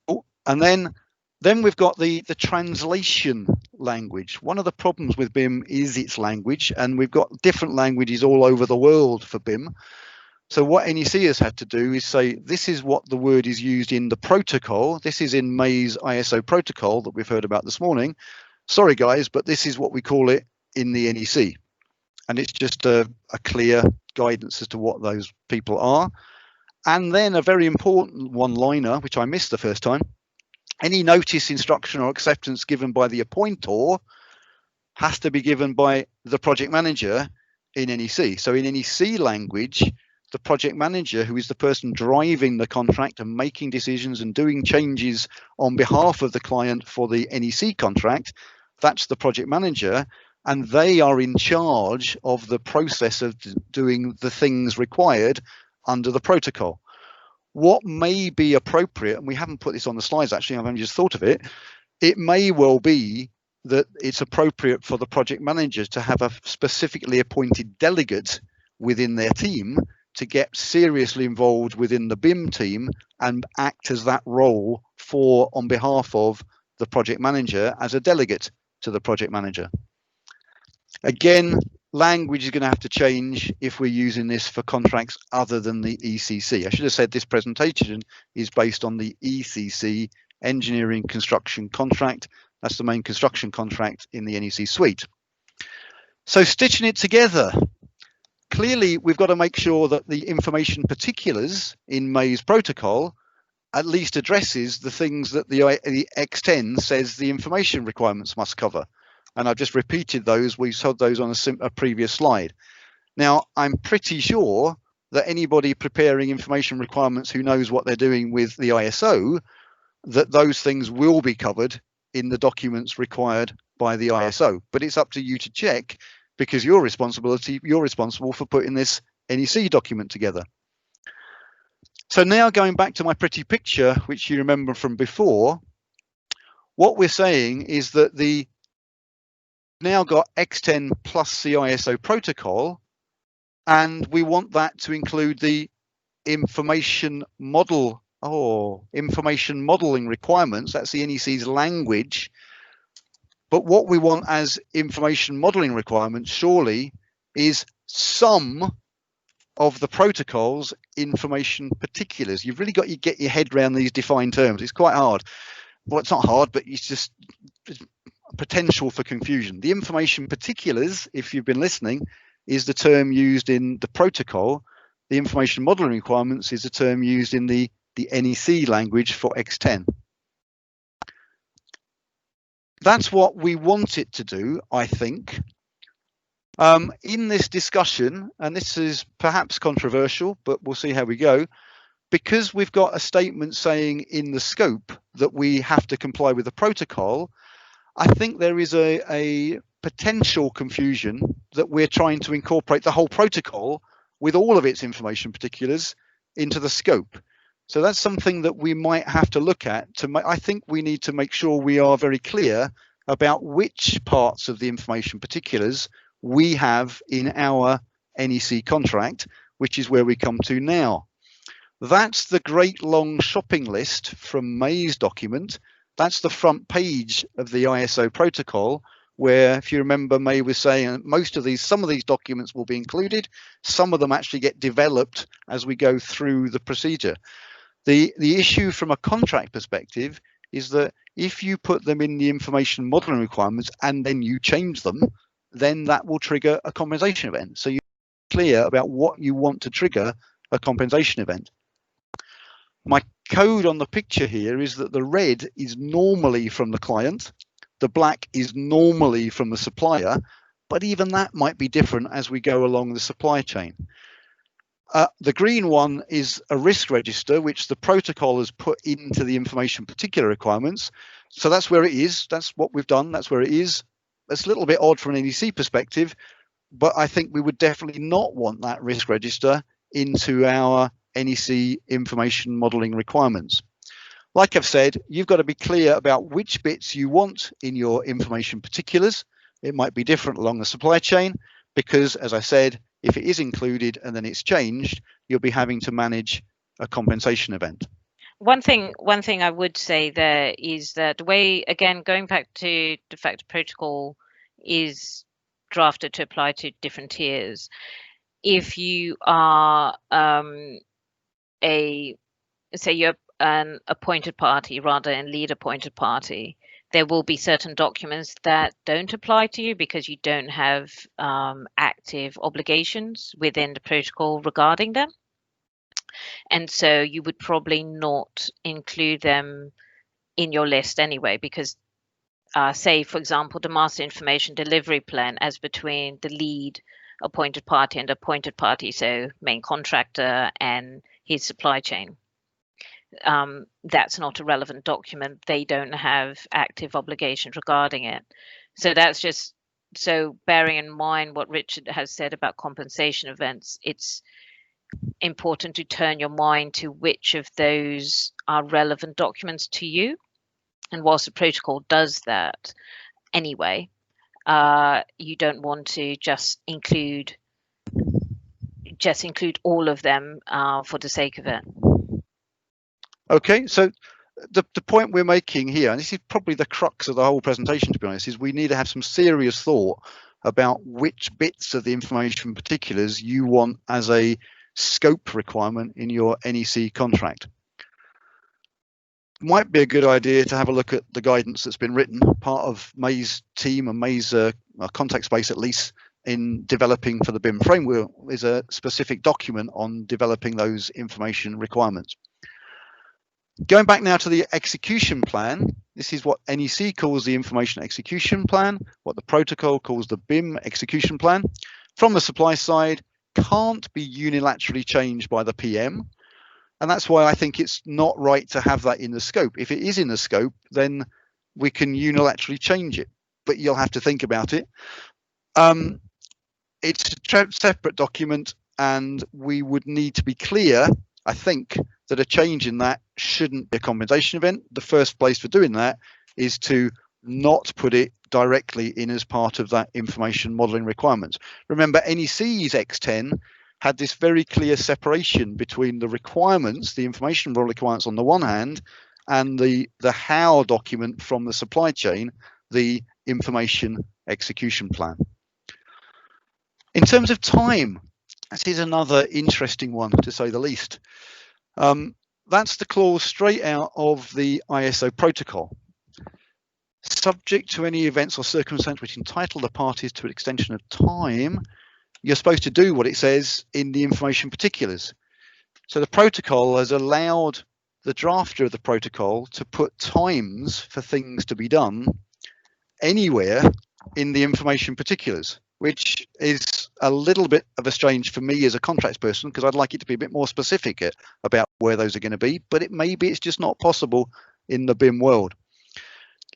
Oh, and then we've got the translation language. One of the problems with BIM is its language, and we've got different languages all over the world for BIM. So what NEC has had to do is say, this is what the word is used in the protocol. This is in May's ISO protocol that we've heard about this morning. Sorry, guys, but this is what we call it in the NEC. And it's just a clear guidance as to what those people are. And then a very important one-liner, which I missed the first time. Any notice, instruction or acceptance given by the appointor has to be given by the project manager in NEC. So in NEC language, the project manager, who is the person driving the contract and making decisions and doing changes on behalf of the client for the NEC contract, that's the project manager, and they are in charge of the process of doing the things required under the protocol. What may be appropriate, and we haven't put this on the slides actually, I've only just thought of it, it may well be that it's appropriate for the project manager to have a specifically appointed delegate within their team to get seriously involved within the BIM team and act as that role on behalf of the project manager as a delegate to the project manager. Again, language is going to have to change if we're using this for contracts other than the ECC. I should have said this presentation is based on the ECC, Engineering Construction Contract. That's the main construction contract in the NEC suite. So stitching it together, clearly we've got to make sure that the information particulars in May's protocol at least addresses the things that the X10 says the information requirements must cover. And I've just repeated those. We saw those on a previous slide. Now, I'm pretty sure that anybody preparing information requirements who knows what they're doing with the ISO, that those things will be covered in the documents required by the ISO. But it's up to you to check, because you're responsible for putting this NEC document together. So now going back to my pretty picture, which you remember from before, what we're saying is that we've now got X10 plus the ISO protocol, and we want that to include the information modeling requirements. That's the NEC's language. But what we want as information modeling requirements surely is some of the protocol's information particulars. You've really got to get your head around these defined terms. It's quite hard. well, it's not hard, but it's just potential for confusion. The information particulars, if you've been listening, is the term used in the protocol. The information modeling requirements is a term used in the NEC language for X10. That's what we want it to do, I think. In this discussion, and this is perhaps controversial, but we'll see how we go, because we've got a statement saying in the scope that we have to comply with the protocol, I think there is a potential confusion that we're trying to incorporate the whole protocol with all of its information particulars into the scope. So that's something that we might have to look at. I think we need to make sure we are very clear about which parts of the information particulars we have in our NEC contract, which is where we come to now. That's the great long shopping list from May's document. That's the front page of the ISO protocol, where, if you remember, May was saying some of these documents will be included. Some of them actually get developed as we go through the procedure. The issue from a contract perspective is that if you put them in the information modeling requirements and then you change them, then that will trigger a compensation event. So you're clear about what you want to trigger a compensation event. My code on the picture here is that the red is normally from the client, the black is normally from the supplier, but even that might be different as we go along the supply chain. The green one is a risk register, which the protocol has put into the information particular requirements. So that's where it is. That's what we've done. That's where it is. It's a little bit odd from an NEC perspective, but I think we would definitely not want that risk register into our NEC information modeling requirements. Like I've said, you've got to be clear about which bits you want in your information particulars. It might be different along the supply chain because, as I said, if it is included and then it's changed, you'll be having to manage a compensation event. One thing I would say there is that the way, again, going back to the fact the protocol is drafted to apply to different tiers. If you are say you're an appointed party rather than lead appointed party, there will be certain documents that don't apply to you because you don't have active obligations within the protocol regarding them. And so you would probably not include them in your list anyway, because say, for example, the master information delivery plan as between the lead appointed party and appointed party, so main contractor and his supply chain. That's not a relevant document. They don't have active obligations regarding it. So that's just, so bearing in mind what Richard has said about compensation events, it's important to turn your mind to which of those are relevant documents to you. And whilst the protocol does that anyway, you don't want to just include all of them for the sake of it. Okay, so the point we're making here, and this is probably the crux of the whole presentation, to be honest, is we need to have some serious thought about which bits of the information particulars you want as a scope requirement in your NEC contract. Might be a good idea to have a look at the guidance that's been written. Part of May's team and May's contact space, at least, in developing for the BIM framework is a specific document on developing those information requirements. Going back now to the execution plan, this is what NEC calls the information execution plan, what the protocol calls the BIM execution plan. From the supply side, can't be unilaterally changed by the PM. And that's why I think it's not right to have that in the scope. If it is in the scope, then we can unilaterally change it, but you'll have to think about it. It's a separate document, and we would need to be clear, I think, that a change in that shouldn't be a compensation event. The first place for doing that is to not put it directly in as part of that information modeling requirements. Remember, NEC's X10 had this very clear separation between the requirements, the information modeling requirements on the one hand, and the how document from the supply chain, the information execution plan. In terms of time, this is another interesting one, to say the least. that's the clause straight out of the ISO protocol. Subject to any events or circumstance which entitle the parties to an extension of time, you're supposed to do what it says in the information particulars. So the protocol has allowed the drafter of the protocol to put times for things to be done anywhere in the information particulars, which is a little bit of a strange for me as a contracts person, because I'd like it to be a bit more specific about where those are going to be, but it's just not possible in the BIM world.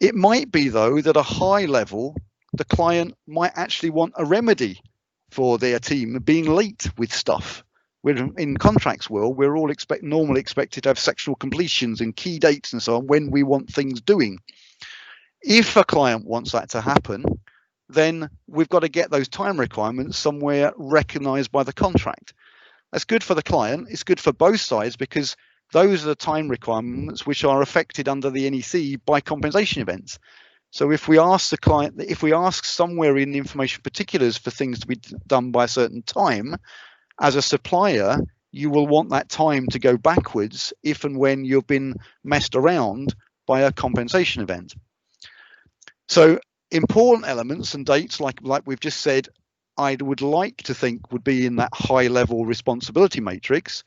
It might be, though, that a high level, the client might actually want a remedy for their team being late with stuff. In contracts world, we're all normally expected to have sectional completions and key dates and so on when we want things doing. If a client wants that to happen, then we've got to get those time requirements somewhere recognized by the contract. That's good for the client. It's good for both sides, because those are the time requirements which are affected under the NEC by compensation events. So if we ask the client, if we ask somewhere in the information particulars for things to be done by a certain time, as a supplier, you will want that time to go backwards if and when you've been messed around by a compensation event. So important elements and dates, like we've just said, I would like to think would be in that high level responsibility matrix.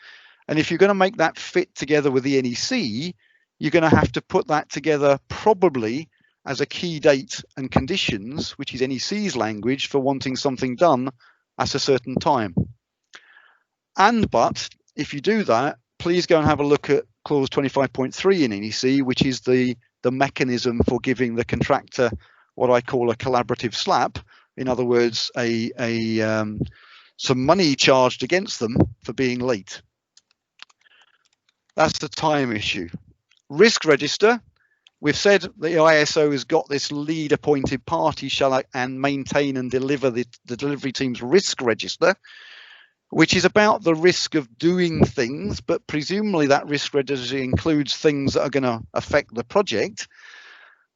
And if you're going to make that fit together with the NEC, you're going to have to put that together probably as a key date and conditions, which is NEC's language for wanting something done at a certain time. But if you do that, please go and have a look at clause 25.3 in NEC, which is the mechanism for giving the contractor what I call a collaborative slap. In other words, some money charged against them for being late. That's the time issue. Risk register. We've said the ISO has got this lead appointed party and maintain and deliver the delivery team's risk register, which is about the risk of doing things, but presumably that risk register includes things that are going to affect the project.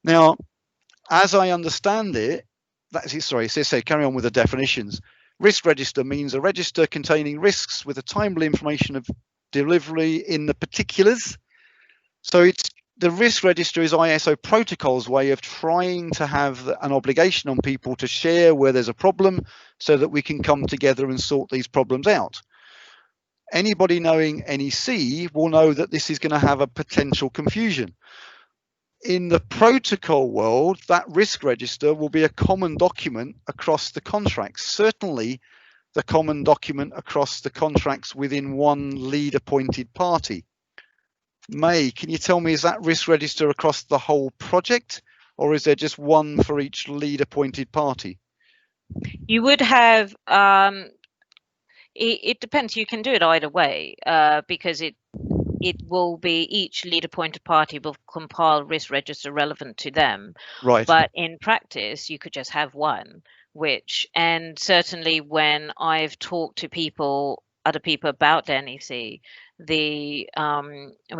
Now, as I understand it, carry on with the definitions. Risk register means a register containing risks with a timely information of delivery in the particulars. So the risk register is ISO protocol's way of trying to have an obligation on people to share where there's a problem so that we can come together and sort these problems out. Anybody knowing NEC will know that this is going to have a potential confusion. In the protocol world, that risk register will be a common document across the contracts, certainly the common document across the contracts within one lead appointed party. May, can you tell me, is that risk register across the whole project, or is there just one for each lead appointed party? You would have, it depends, you can do it either way, because it will be each lead appointed party will compile risk register relevant to them. Right. But in practice, you could just have one, and certainly when I've talked to other people about NEC, we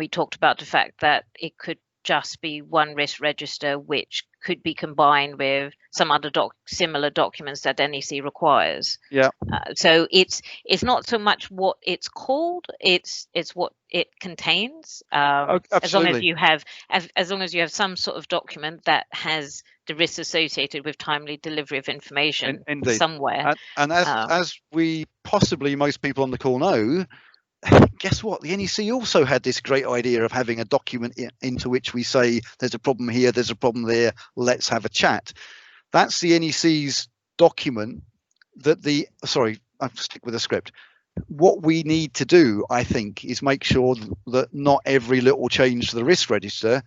talked about the fact that it could just be one risk register, which could be combined with some other similar documents that NEC requires. Yeah. So it's not so much what it's called; it's what it contains. As long as you have some sort of document that has the risks associated with timely delivery of information somewhere. And as we possibly most people on the call know, guess what? The NEC also had this great idea of having a document into which we say there's a problem here, there's a problem there, let's have a chat. That's the NEC's document that I'll stick with the script. What we need to do, I think, is make sure that not every little change to the risk register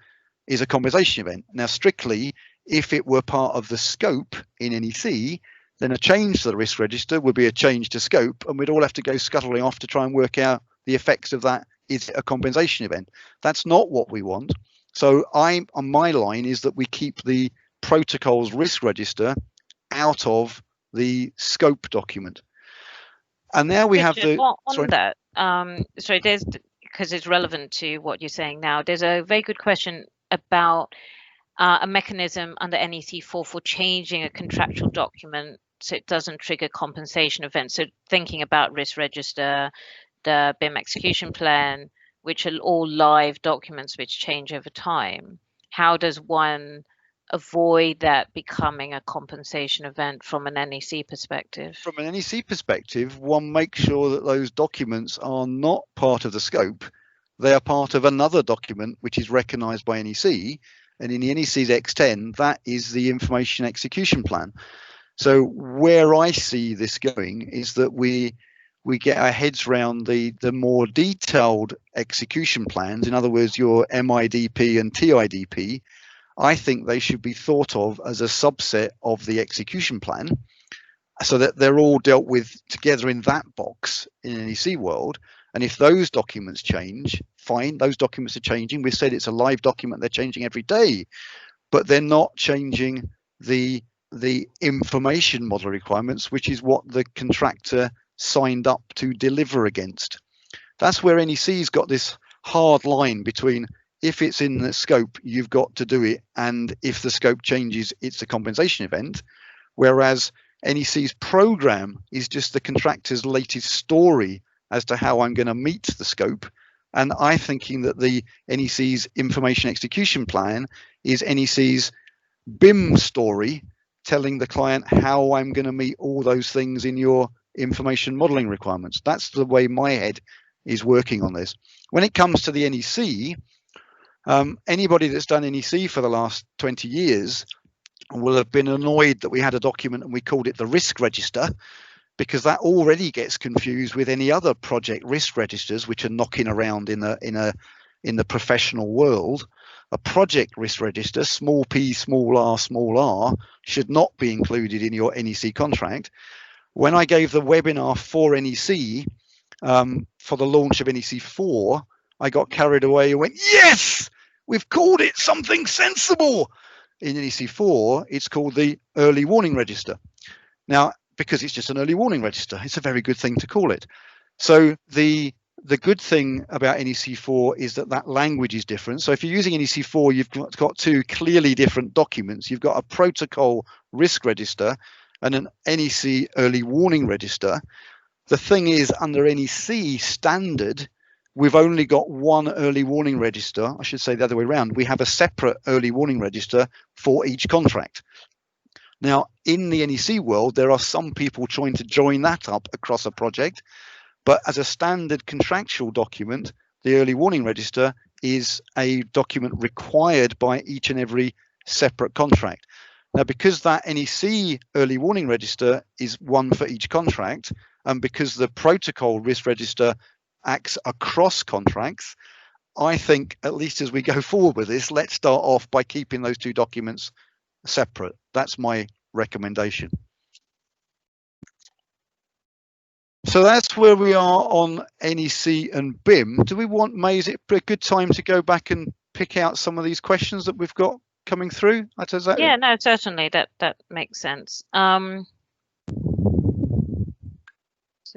is a compensation event. Now, strictly, if it were part of the scope in NEC, then a change to the risk register would be a change to scope, and we'd all have to go scuttling off to try and work out the effects of that. Is it a compensation event? That's not what we want. So on my line is that we keep the protocol's risk register out of the scope document. And now we have the because it's relevant to what you're saying now. There's a very good question about a mechanism under NEC4 for changing a contractual document so it doesn't trigger compensation events. So thinking about risk register, the BIM execution plan, which are all live documents which change over time, how does one avoid that becoming a compensation event from an NEC perspective? From an NEC perspective, one makes sure that those documents are not part of the scope. They are part of another document which is recognized by NEC, and in the NEC's X10, that is the information execution plan. So where I see this going is that we get our heads around the more detailed execution plans. In other words, your MIDP and TIDP, I think they should be thought of as a subset of the execution plan, so that they're all dealt with together in that box in an NEC world. And if those documents change, fine, those documents are changing. We've said it's a live document, they're changing every day, but they're not changing the information model requirements, which is what the contractor signed up to deliver against. That's where NEC's got this hard line between, if it's in the scope, you've got to do it, and if the scope changes, it's a compensation event. Whereas NEC's program is just the contractor's latest story as to how I'm going to meet the scope. And I'm thinking that the NEC's information execution plan is NEC's BIM story, telling the client how I'm going to meet all those things in your information modeling requirements. That's the way my head is working on this. When it comes to the NEC, anybody that's done NEC for the last 20 years will have been annoyed that we had a document and we called it the risk register, because that already gets confused with any other project risk registers which are knocking around in the professional world. A project risk register, small p, small r, should not be included in your NEC contract. When I gave the webinar for NEC for the launch of NEC4, I got carried away and went, yes, we've called it something sensible. In NEC4, it's called the early warning register. Now, because it's just an early warning register, it's a very good thing to call it. So the good thing about NEC4 is that language is different. So if you're using NEC4, you've got two clearly different documents. You've got a protocol risk register and an NEC early warning register. The thing is, under NEC standard, we've only got one early warning register. I should say the other way around. We have a separate early warning register for each contract. Now, in the NEC world, there are some people trying to join that up across a project, but as a standard contractual document, the early warning register is a document required by each and every separate contract. Now, because that NEC early warning register is one for each contract, and because the protocol risk register acts across contracts, I think, at least as we go forward with this, let's start off by keeping those two documents separate. That's my recommendation. So that's where we are on NEC and BIM. Do we want, May, is it a good time to go back and pick out some of these questions that we've got coming through? Yeah, no, certainly that makes sense. So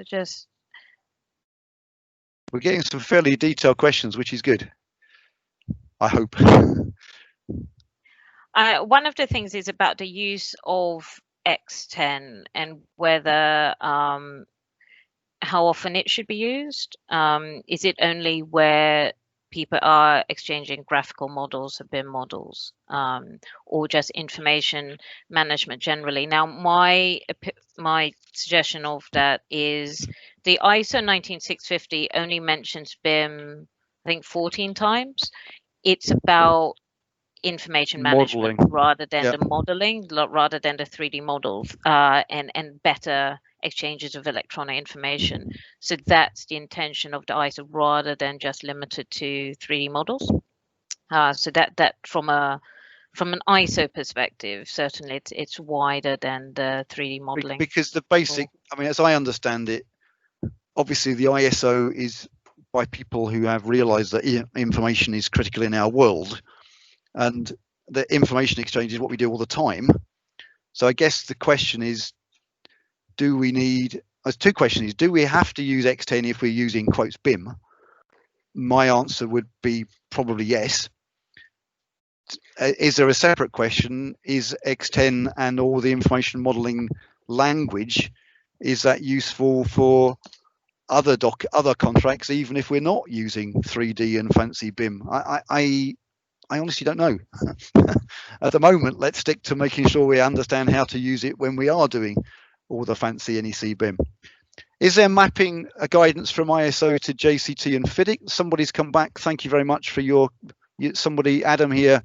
just, we're getting some fairly detailed questions, which is good, I hope. One of the things is about the use of X10 and whether how often it should be used. Is it only where people are exchanging graphical models or BIM models, or just information management generally? Now, my suggestion of that is the ISO 19650 only mentions BIM, I think, 14 times. It's about information management rather than the modeling, rather than the 3D models, and better exchanges of electronic information. So that's the intention of the ISO, rather than just limited to 3D models. So that from an ISO perspective, certainly it's wider than the 3D modeling. Because the basic, I mean, as I understand it, obviously the ISO is by people who have realized that information is critical in our world, and the information exchange is what we do all the time. So I guess the question is, do we need, there's two questions. Do we have to use X10 if we're using quotes BIM? My answer would be probably yes. Is there a separate question? Is X10 and all the information modeling language, is that useful for other contracts, even if we're not using 3D and fancy BIM. I honestly don't know. At the moment, let's stick to making sure we understand how to use it when we are doing all the fancy NEC BIM. Is there mapping a guidance from ISO to JCT and FIDIC? Somebody's come back. Thank you very much for somebody, Adam here,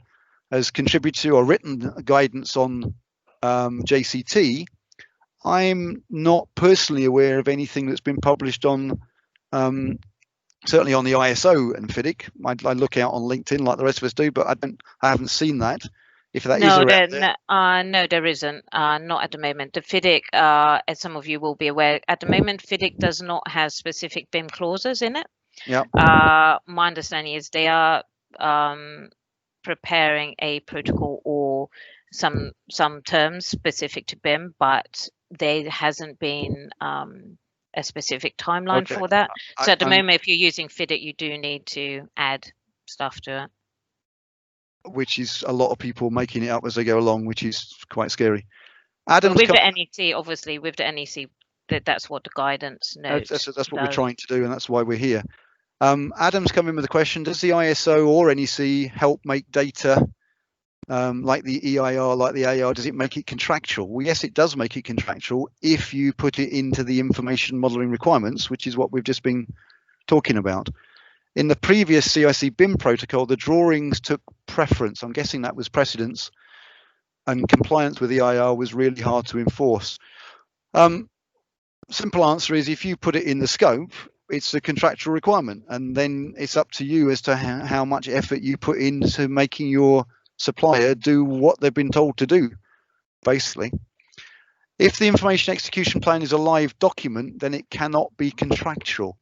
has contributed or written guidance on JCT. I'm not personally aware of anything that's been published on, certainly on the ISO and FIDIC. I look out on LinkedIn like the rest of us do, but I haven't seen that. If that is around there. No, there isn't. Not at the moment. The FIDIC, as some of you will be aware, at the moment FIDIC does not have specific BIM clauses in it. Yeah. My understanding is they are preparing a protocol or some terms specific to BIM, but there hasn't been a specific timeline for that. So at the moment, if you're using FIDIC, you do need to add stuff to it. Which is a lot of people making it up as they go along, which is quite scary. Adam's with the NEC, obviously, with the NEC, that's what the guidance notes. That's what we're trying to do, and that's why we're here. Adam's come in with a question: does the ISO or NEC help make data like the EIR, like the AR? Does it make it contractual? Well, yes, it does make it contractual if you put it into the information modeling requirements, which is what we've just been talking about. In the previous CIC BIM protocol, the drawings took preference. I'm guessing that was precedence, and compliance with the EIR was really hard to enforce. Simple answer is, if you put it in the scope, it's a contractual requirement, and then it's up to you as to how much effort you put into making your supplier do what they've been told to do, basically. If the information execution plan is a live document, then it cannot be contractual.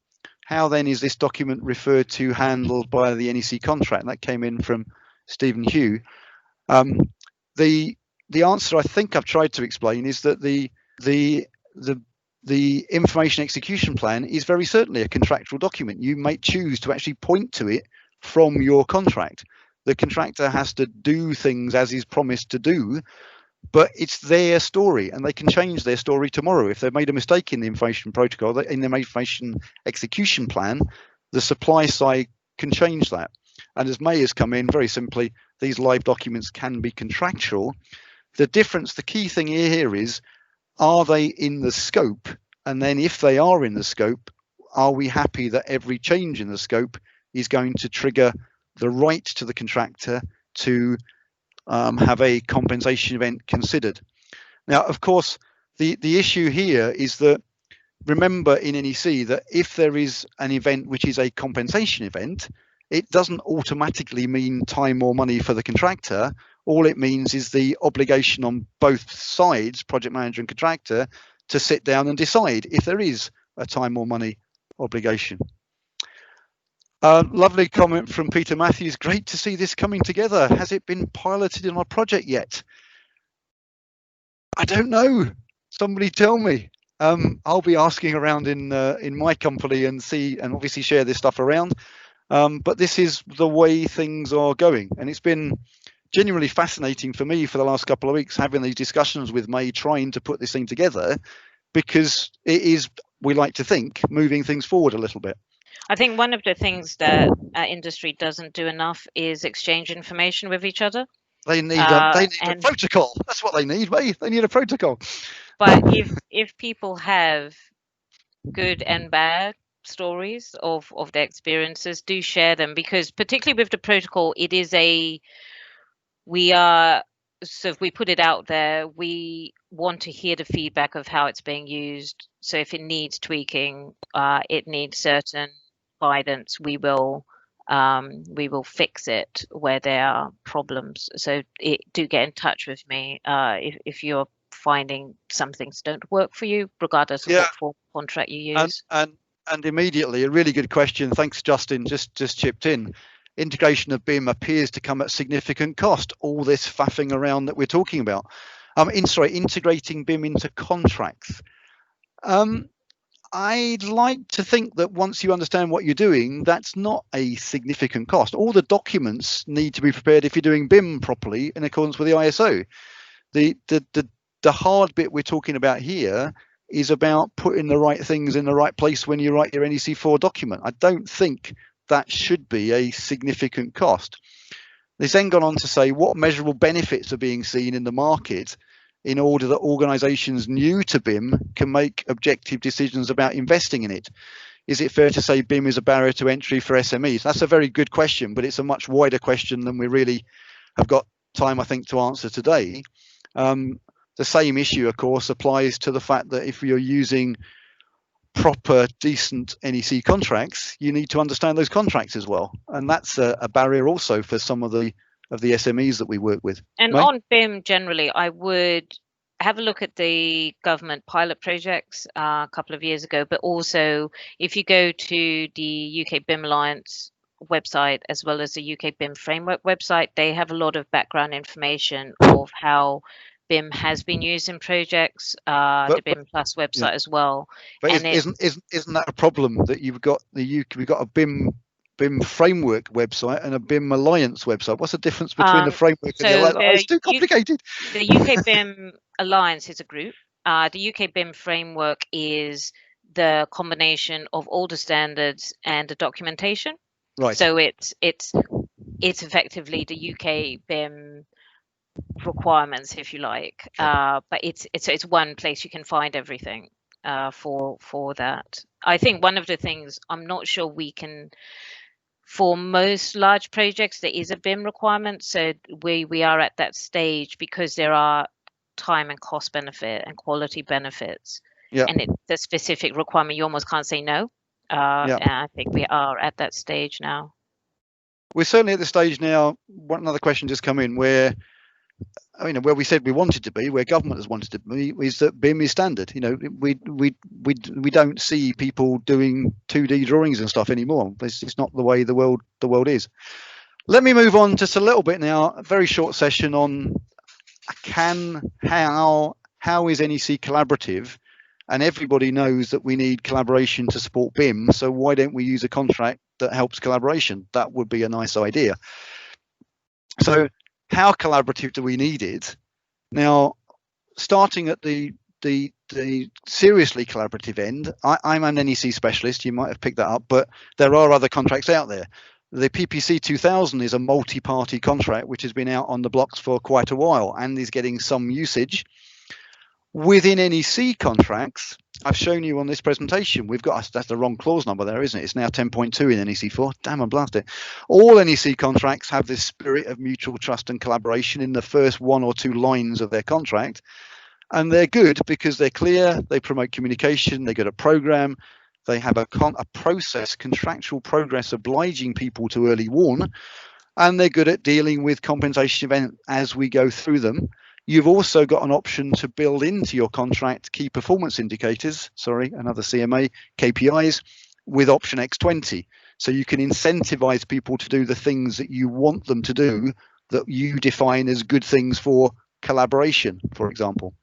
How then is this document referred to, handled by the NEC contract? That came in from Stephen Hugh. The answer I think I've tried to explain is that the information execution plan is very certainly a contractual document. You may choose to actually point to it from your contract. The contractor has to do things as he's promised to do, but it's their story, and they can change their story tomorrow. If they've made a mistake in the information protocol, in the information execution plan, the supply side can change that. And as May has come in, very simply, these live documents can be contractual. The difference, the key thing here is, are they in the scope? And then if they are in the scope, are we happy that every change in the scope is going to trigger the right to the contractor to have a compensation event considered? Now, of course, the issue here is that, remember in NEC that if there is an event which is a compensation event, it doesn't automatically mean time or money for the contractor. All it means is the obligation on both sides, project manager and contractor, to sit down and decide if there is a time or money obligation. Lovely comment from Peter Matthews. Great to see this coming together. Has it been piloted in our project yet? I don't know. Somebody tell me. I'll be asking around in my company and see, and obviously share this stuff around. But this is the way things are going, and it's been genuinely fascinating for me for the last couple of weeks, having these discussions with May, trying to put this thing together, because it is, we like to think, moving things forward a little bit. I think one of the things that our industry doesn't do enough is exchange information with each other. They need a protocol. That's what they need, mate. They need a protocol. But if people have good and bad stories of their experiences, do share them, because particularly with the protocol, it is so if we put it out there, we want to hear the feedback of how it's being used. So if it needs tweaking, it needs certain guidance, we will fix it where there are problems. So do get in touch with me if you're finding some things don't work for you, regardless of what form of contract you use. And immediately, a really good question. Thanks, Justin. Just chipped in. Integration of BIM appears to come at significant cost. All this faffing around that we're talking about. Integrating BIM into contracts. I'd like to think that once you understand what you're doing, that's not a significant cost. All the documents need to be prepared if you're doing BIM properly in accordance with the ISO. The hard bit we're talking about here is about putting the right things in the right place when you write your NEC4 document. I don't think that should be a significant cost. It's then gone on to say what measurable benefits are being seen in the market in order that organisations new to BIM can make objective decisions about investing in it. Is it fair to say BIM is a barrier to entry for SMEs? That's a very good question, but it's a much wider question than we really have got time, I think, to answer today. The same issue, of course, applies to the fact that if you're using proper, decent NEC contracts, you need to understand those contracts as well, and that's a barrier also for some of the SMEs that we work with. And May? On BIM generally, I would have a look at the government pilot projects a couple of years ago, but also if you go to the UK BIM Alliance website as well as the UK BIM Framework website, they have a lot of background information of how BIM has been used in projects, the BIM Plus website as well. But and isn't that a problem that we've got a BIM Framework website and a BIM Alliance website? What's the difference between the framework and the alliance? It's too complicated. The UK BIM Alliance is a group. The UK BIM Framework is the combination of all the standards and the documentation. Right. So it's effectively the UK BIM requirements, if you like. Sure. But it's one place you can find everything for that. I think one of the things, I'm not sure we can, for most large projects there is a BIM requirement, so we are at that stage because there are time and cost benefit and quality benefits. Yeah. And it's a specific requirement, you almost can't say no. And I think we are at that stage now. We're certainly at the stage now. Another question just come in where we said we wanted to be, where government has wanted to be, is that BIM is standard. We don't see people doing 2D drawings and stuff anymore. It's not the way the world is. Let me move on just a little bit now. A very short session on how is NEC collaborative, and everybody knows that we need collaboration to support BIM. So why don't we use a contract that helps collaboration? That would be a nice idea. So how collaborative do we need it? Now, starting at the seriously collaborative end, I'm an NEC specialist, you might have picked that up, but there are other contracts out there. The PPC 2000 is a multi-party contract which has been out on the blocks for quite a while and is getting some usage. Within NEC contracts, I've shown you on this presentation, we've got, that's the wrong clause number there, isn't it? It's now 10.2 in NEC4. Damn, I'm blasted. All NEC contracts have this spirit of mutual trust and collaboration in the first 1 or 2 lines of their contract. And they're good because they're clear, they promote communication, they're good at program, they have a process, contractual progress obliging people to early warn, and they're good at dealing with compensation events as we go through them. You've also got an option to build into your contract key performance indicators, another CMA, KPIs, with option X20. So you can incentivize people to do the things that you want them to do that you define as good things for collaboration, for example.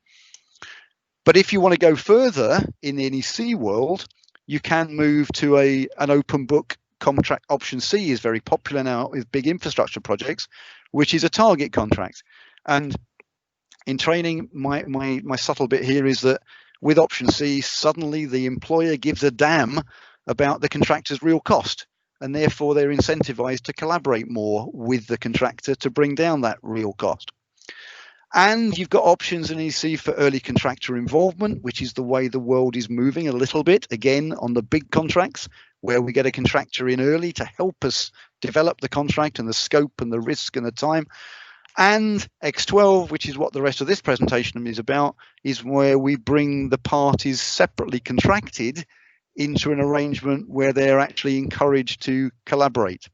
But if you want to go further in the NEC world, you can move to an open book contract. Option C is very popular now with big infrastructure projects, which is a target contract. And in training, my subtle bit here is that with option C, suddenly the employer gives a damn about the contractor's real cost, and therefore they're incentivized to collaborate more with the contractor to bring down that real cost. And you've got options in NEC for early contractor involvement, which is the way the world is moving a little bit, again, on the big contracts, where we get a contractor in early to help us develop the contract and the scope and the risk and the time. And X12, which is what the rest of this presentation is about, is where we bring the parties separately contracted into an arrangement where they're actually encouraged to collaborate.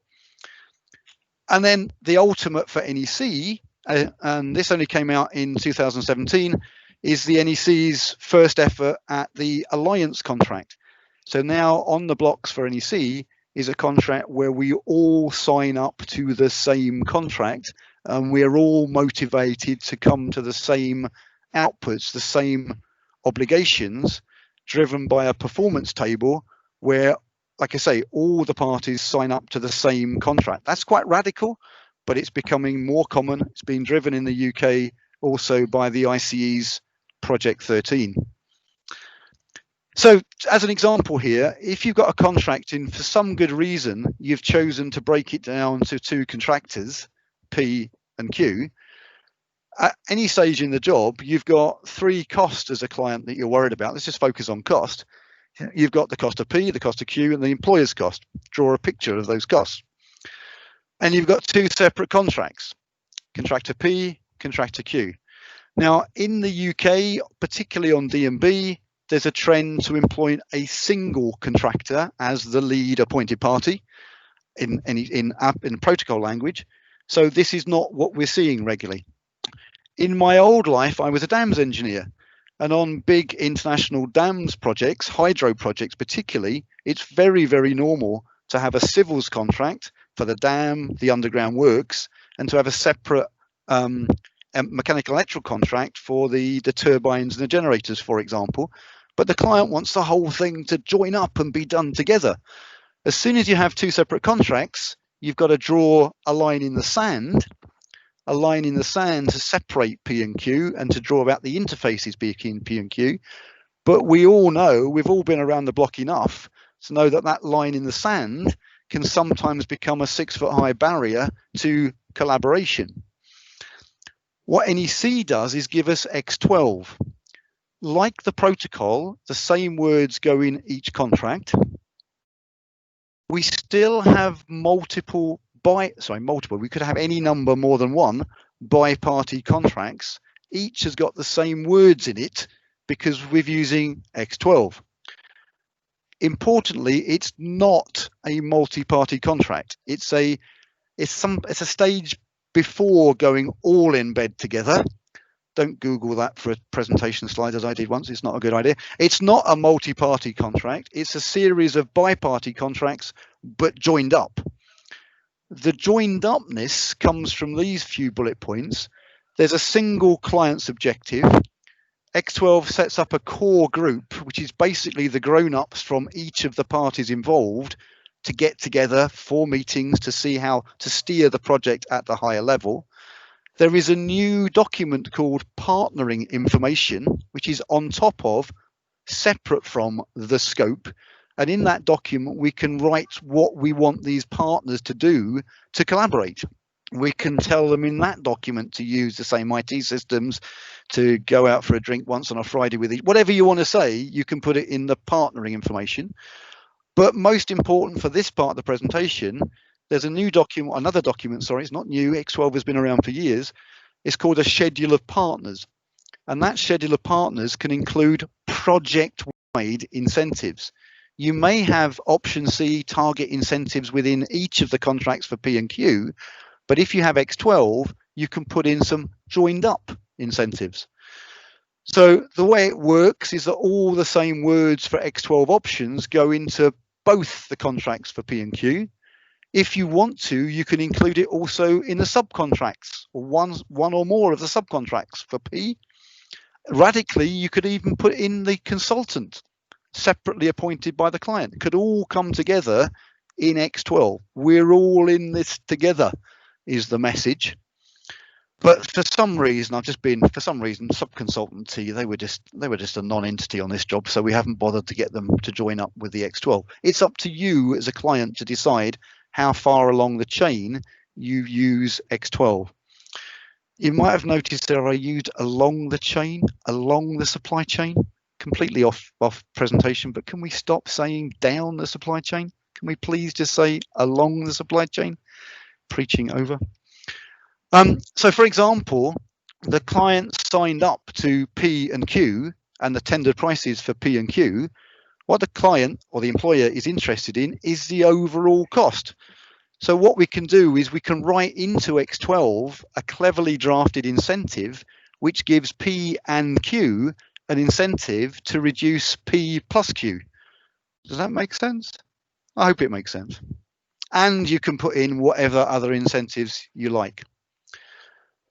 And then the ultimate for NEC, and this only came out in 2017, is the NEC's first effort at the alliance contract. So now on the blocks for NEC is a contract where we all sign up to the same contract, and we're all motivated to come to the same outputs, the same obligations, driven by a performance table where, like I say, all the parties sign up to the same contract. That's quite radical, but it's becoming more common. It's being driven in the UK also by the ICE's Project 13. So as an example here, if you've got a contract and for some good reason you've chosen to break it down to two contractors, P and Q, at any stage in the job, you've got three costs as a client that you're worried about. Let's just focus on cost. You've got the cost of P, the cost of Q, and the employer's cost. Draw a picture of those costs. And you've got two separate contracts, contractor P, contractor Q. Now, in the UK, particularly on D&B, there's a trend to employ a single contractor as the lead appointed party in protocol language. So this is not what we're seeing regularly. In my old life, I was a dams engineer, and on big international dams projects, hydro projects particularly, it's very, very normal to have a civils contract for the dam, the underground works, and to have a separate mechanical electrical contract for the turbines and the generators, for example. But the client wants the whole thing to join up and be done together. As soon as you have two separate contracts, you've got to draw a line in the sand to separate P and Q and to draw out the interfaces between P and Q. But we all know, we've all been around the block enough to know that that line in the sand can sometimes become a 6-foot high barrier to collaboration. What NEC does is give us X12. Like the protocol, the same words go in each contract. We still have we could have any number more than one bi-party contracts. Each has got the same words in it because we're using X12. Importantly, it's not a multi-party contract. It's a stage before going all in bed together. Don't Google that for a presentation slide as I did once. It's not a good idea. It's not a multi-party contract. It's a series of bi-party contracts, but joined up. The joined upness comes from these few bullet points. There's a single client's objective. X12 sets up a core group, which is basically the grown-ups from each of the parties involved to get together for meetings to see how to steer the project at the higher level. There is a new document called partnering information, which is on top of, separate from the scope. And in that document, we can write what we want these partners to do to collaborate. We can tell them in that document to use the same IT systems, to go out for a drink once on a Friday with each, whatever you want to say, you can put it in the partnering information. But most important for this part of the presentation, there's a new document, another document, sorry, it's not new, X12 has been around for years. It's called a schedule of partners. And that schedule of partners can include project-wide incentives. You may have option C target incentives within each of the contracts for P and Q, but if you have X12, you can put in some joined up incentives. So the way it works is that all the same words for X12 options go into both the contracts for P and Q. If you want to, you can include it also in the subcontracts, or one or more of the subcontracts for P. Radically, you could even put in the consultant separately appointed by the client. It could all come together in X12. We're all in this together is the message. But for some reason, subconsultancy, they were just a non-entity on this job, so we haven't bothered to get them to join up with the X12. It's up to you as a client to decide how far along the chain you use X12. You might have noticed that I used along the chain, along the supply chain, completely off presentation, but can we stop saying down the supply chain? Can we please just say along the supply chain? Preaching over. So for example, the client signed up to P and Q and the tendered prices for P and Q. What the client or the employer is interested in is the overall cost. So what we can do is we can write into X12 a cleverly drafted incentive, which gives P and Q an incentive to reduce P plus Q. Does that make sense? I hope it makes sense. And you can put in whatever other incentives you like.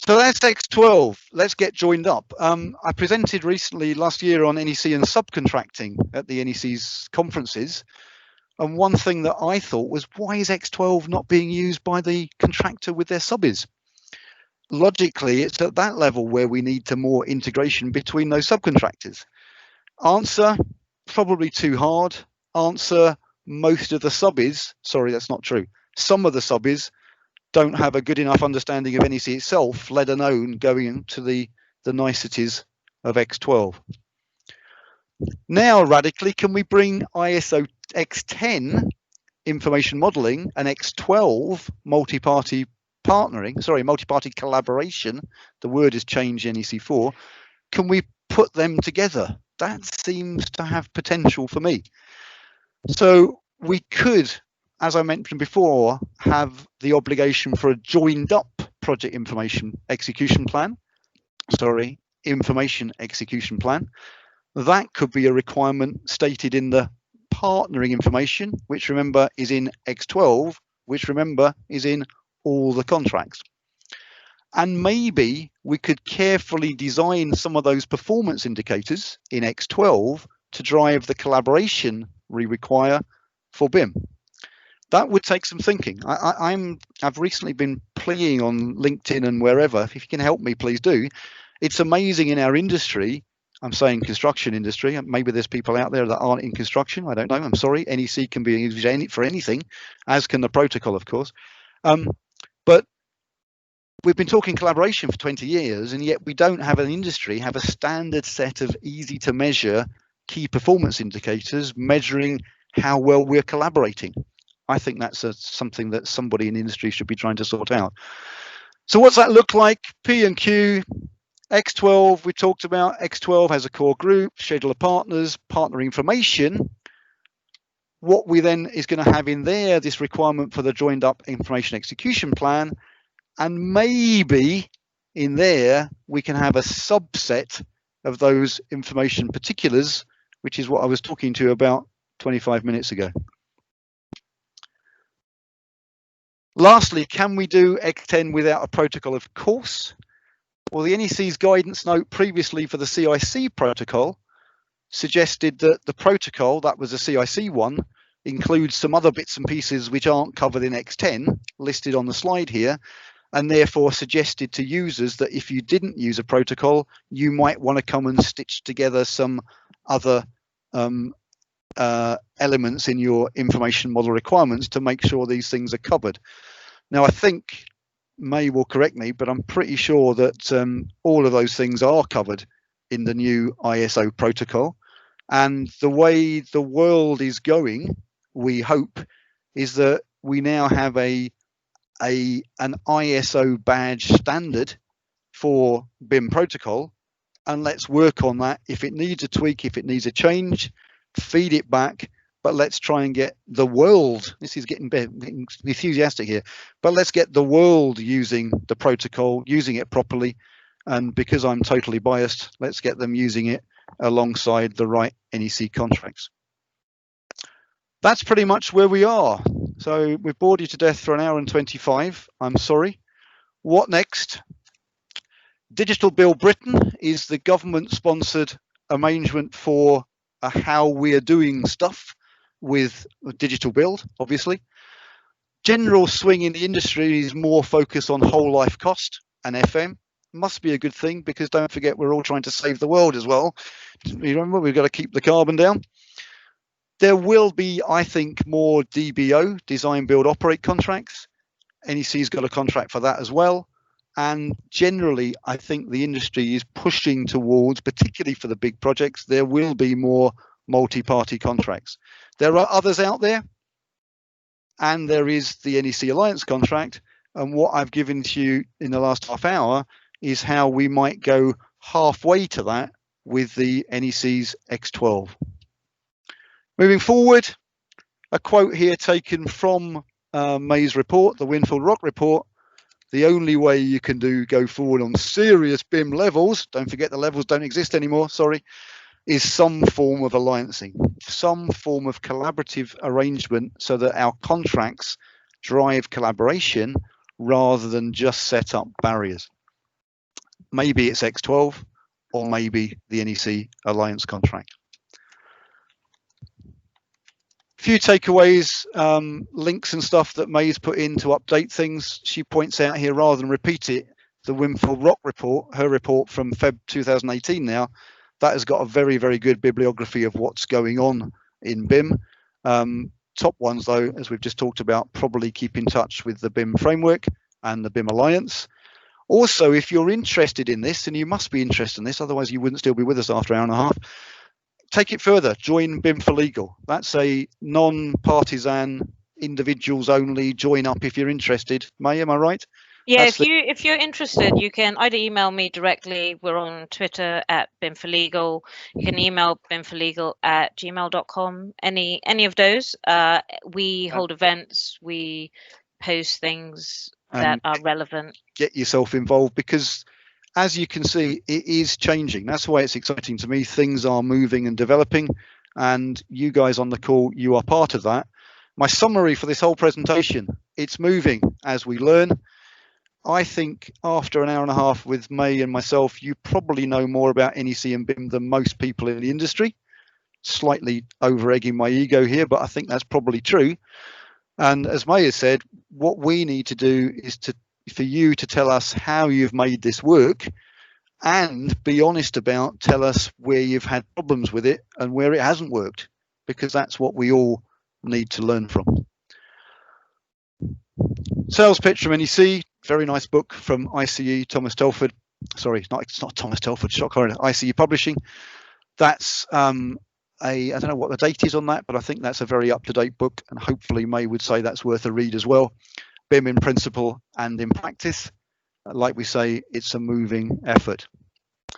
So that's X12. Let's get joined up. I presented recently last year on NEC and subcontracting at the NEC's conferences. And one thing that I thought was, why is X12 not being used by the contractor with their subbies? Logically, it's at that level where we need to more integration between those subcontractors. Answer, probably too hard. Answer, most of the subbies, sorry, that's not true. Some of the subbies don't have a good enough understanding of NEC itself, let alone going into the niceties of X12. Now, radically, can we bring ISO X10 information modeling and X12 multi-party partnering, sorry, multi-party collaboration, the word is changed in NEC4, can we put them together? That seems to have potential for me. So we could, as I mentioned before, have the obligation for a joined up project information execution plan. Sorry, information execution plan. That could be a requirement stated in the partnering information, which remember is in X12, which remember is in all the contracts. And maybe we could carefully design some of those performance indicators in X12 to drive the collaboration we require for BIM. That would take some thinking. I've recently been playing on LinkedIn and wherever. If you can help me, please do. It's amazing in our industry. I'm saying construction industry. Maybe there's people out there that aren't in construction. I don't know. I'm sorry. NEC can be used for anything, as can the protocol, of course. But we've been talking collaboration for 20 years, and yet we don't have an industry have a standard set of easy to measure key performance indicators measuring how well we're collaborating. I think that's something that somebody in the industry should be trying to sort out. So what's that look like? P and Q, X12 we talked about. X12 has a core group, schedule of partners, partner information. What we then is going to have in there, this requirement for the joined up information execution plan, and maybe in there we can have a subset of those information particulars, which is what I was talking to you about 25 minutes ago. Lastly, can we do X10 without a protocol? Of course. Well, the NEC's guidance note previously for the CIC protocol suggested that the protocol, that was a CIC one, includes some other bits and pieces which aren't covered in X10, listed on the slide here, and therefore suggested to users that if you didn't use a protocol, you might want to come and stitch together some other elements in your information model requirements to make sure these things are covered. Now, I think May will correct me, but I'm pretty sure that all of those things are covered in the new ISO protocol. And the way the world is going, we hope, is that we now have an ISO badge standard for BIM protocol, and let's work on that. If it needs a tweak, if it needs a change, feed it back, but let's try and get the world, this is getting enthusiastic here, but let's get the world using the protocol, using it properly. And because I'm totally biased, let's get them using it alongside the right NEC contracts. That's pretty much where we are. So we've bored you to death for 1 hour and 25. I'm sorry. What next? Digital Build Britain is the government sponsored arrangement for how we are doing stuff with digital build, obviously. General swing in the industry is more focused on whole life cost and FM. Must be a good thing, because don't forget, we're all trying to save the world as well. You remember, we've got to keep the carbon down. There will be, I think, more DBO, design, build, operate contracts. NEC's got a contract for that as well. And generally, I think the industry is pushing towards, particularly for the big projects, there will be more multi-party contracts. There are others out there, and there is the NEC Alliance contract. And what I've given to you in the last half hour is how we might go halfway to that with the NEC's X12. Moving forward, a quote here taken from May's report, the Winfield Rock report. The only way you can go forward on serious BIM levels, don't forget the levels don't exist anymore, sorry, is some form of alliancing, some form of collaborative arrangement so that our contracts drive collaboration rather than just set up barriers. Maybe it's X12 or maybe the NEC Alliance contract. Few takeaways, links and stuff that May's put in to update things. She points out here, rather than repeat it, the Winfield Rock report, her report from Feb 2018 now, That has got a very, very good bibliography of what's going on in BIM. Top ones, though, as we've just talked about, probably keep in touch with the BIM framework and the BIM Alliance. Also, if you're interested in this, and you must be interested in this, otherwise you wouldn't still be with us after an hour and a half, take it further. Join BIM for Legal. That's a non-partisan, individuals only. Join up if you're interested. May, am I right? Yeah, if you're interested, you can either email me directly. We're on Twitter at BIM for Legal. You can email bimforlegal@gmail.com. Any of those. We hold events. We post things that are relevant. Get yourself involved, because as you can see, it is changing. That's why it's exciting to me. Things are moving and developing, and you guys on the call, you are part of that. My summary for this whole presentation: it's moving as we learn. I think after an hour and a half with May and myself, you probably know more about NEC and BIM than most people in the industry. Slightly over-egging my ego here, but I think that's probably true. And as May has said, what we need to do is for you to tell us how you've made this work, and be honest about, tell us where you've had problems with it and where it hasn't worked, because that's what we all need to learn from. Sales pitch from NEC, very nice book from ICE, Thomas Telford. Sorry, it's not Thomas Telford, shock horror, ICE Publishing. That's I don't know what the date is on that, but I think that's a very up-to-date book, and hopefully May would say that's worth a read as well. BIM in principle and in practice. Like we say, it's a moving effort.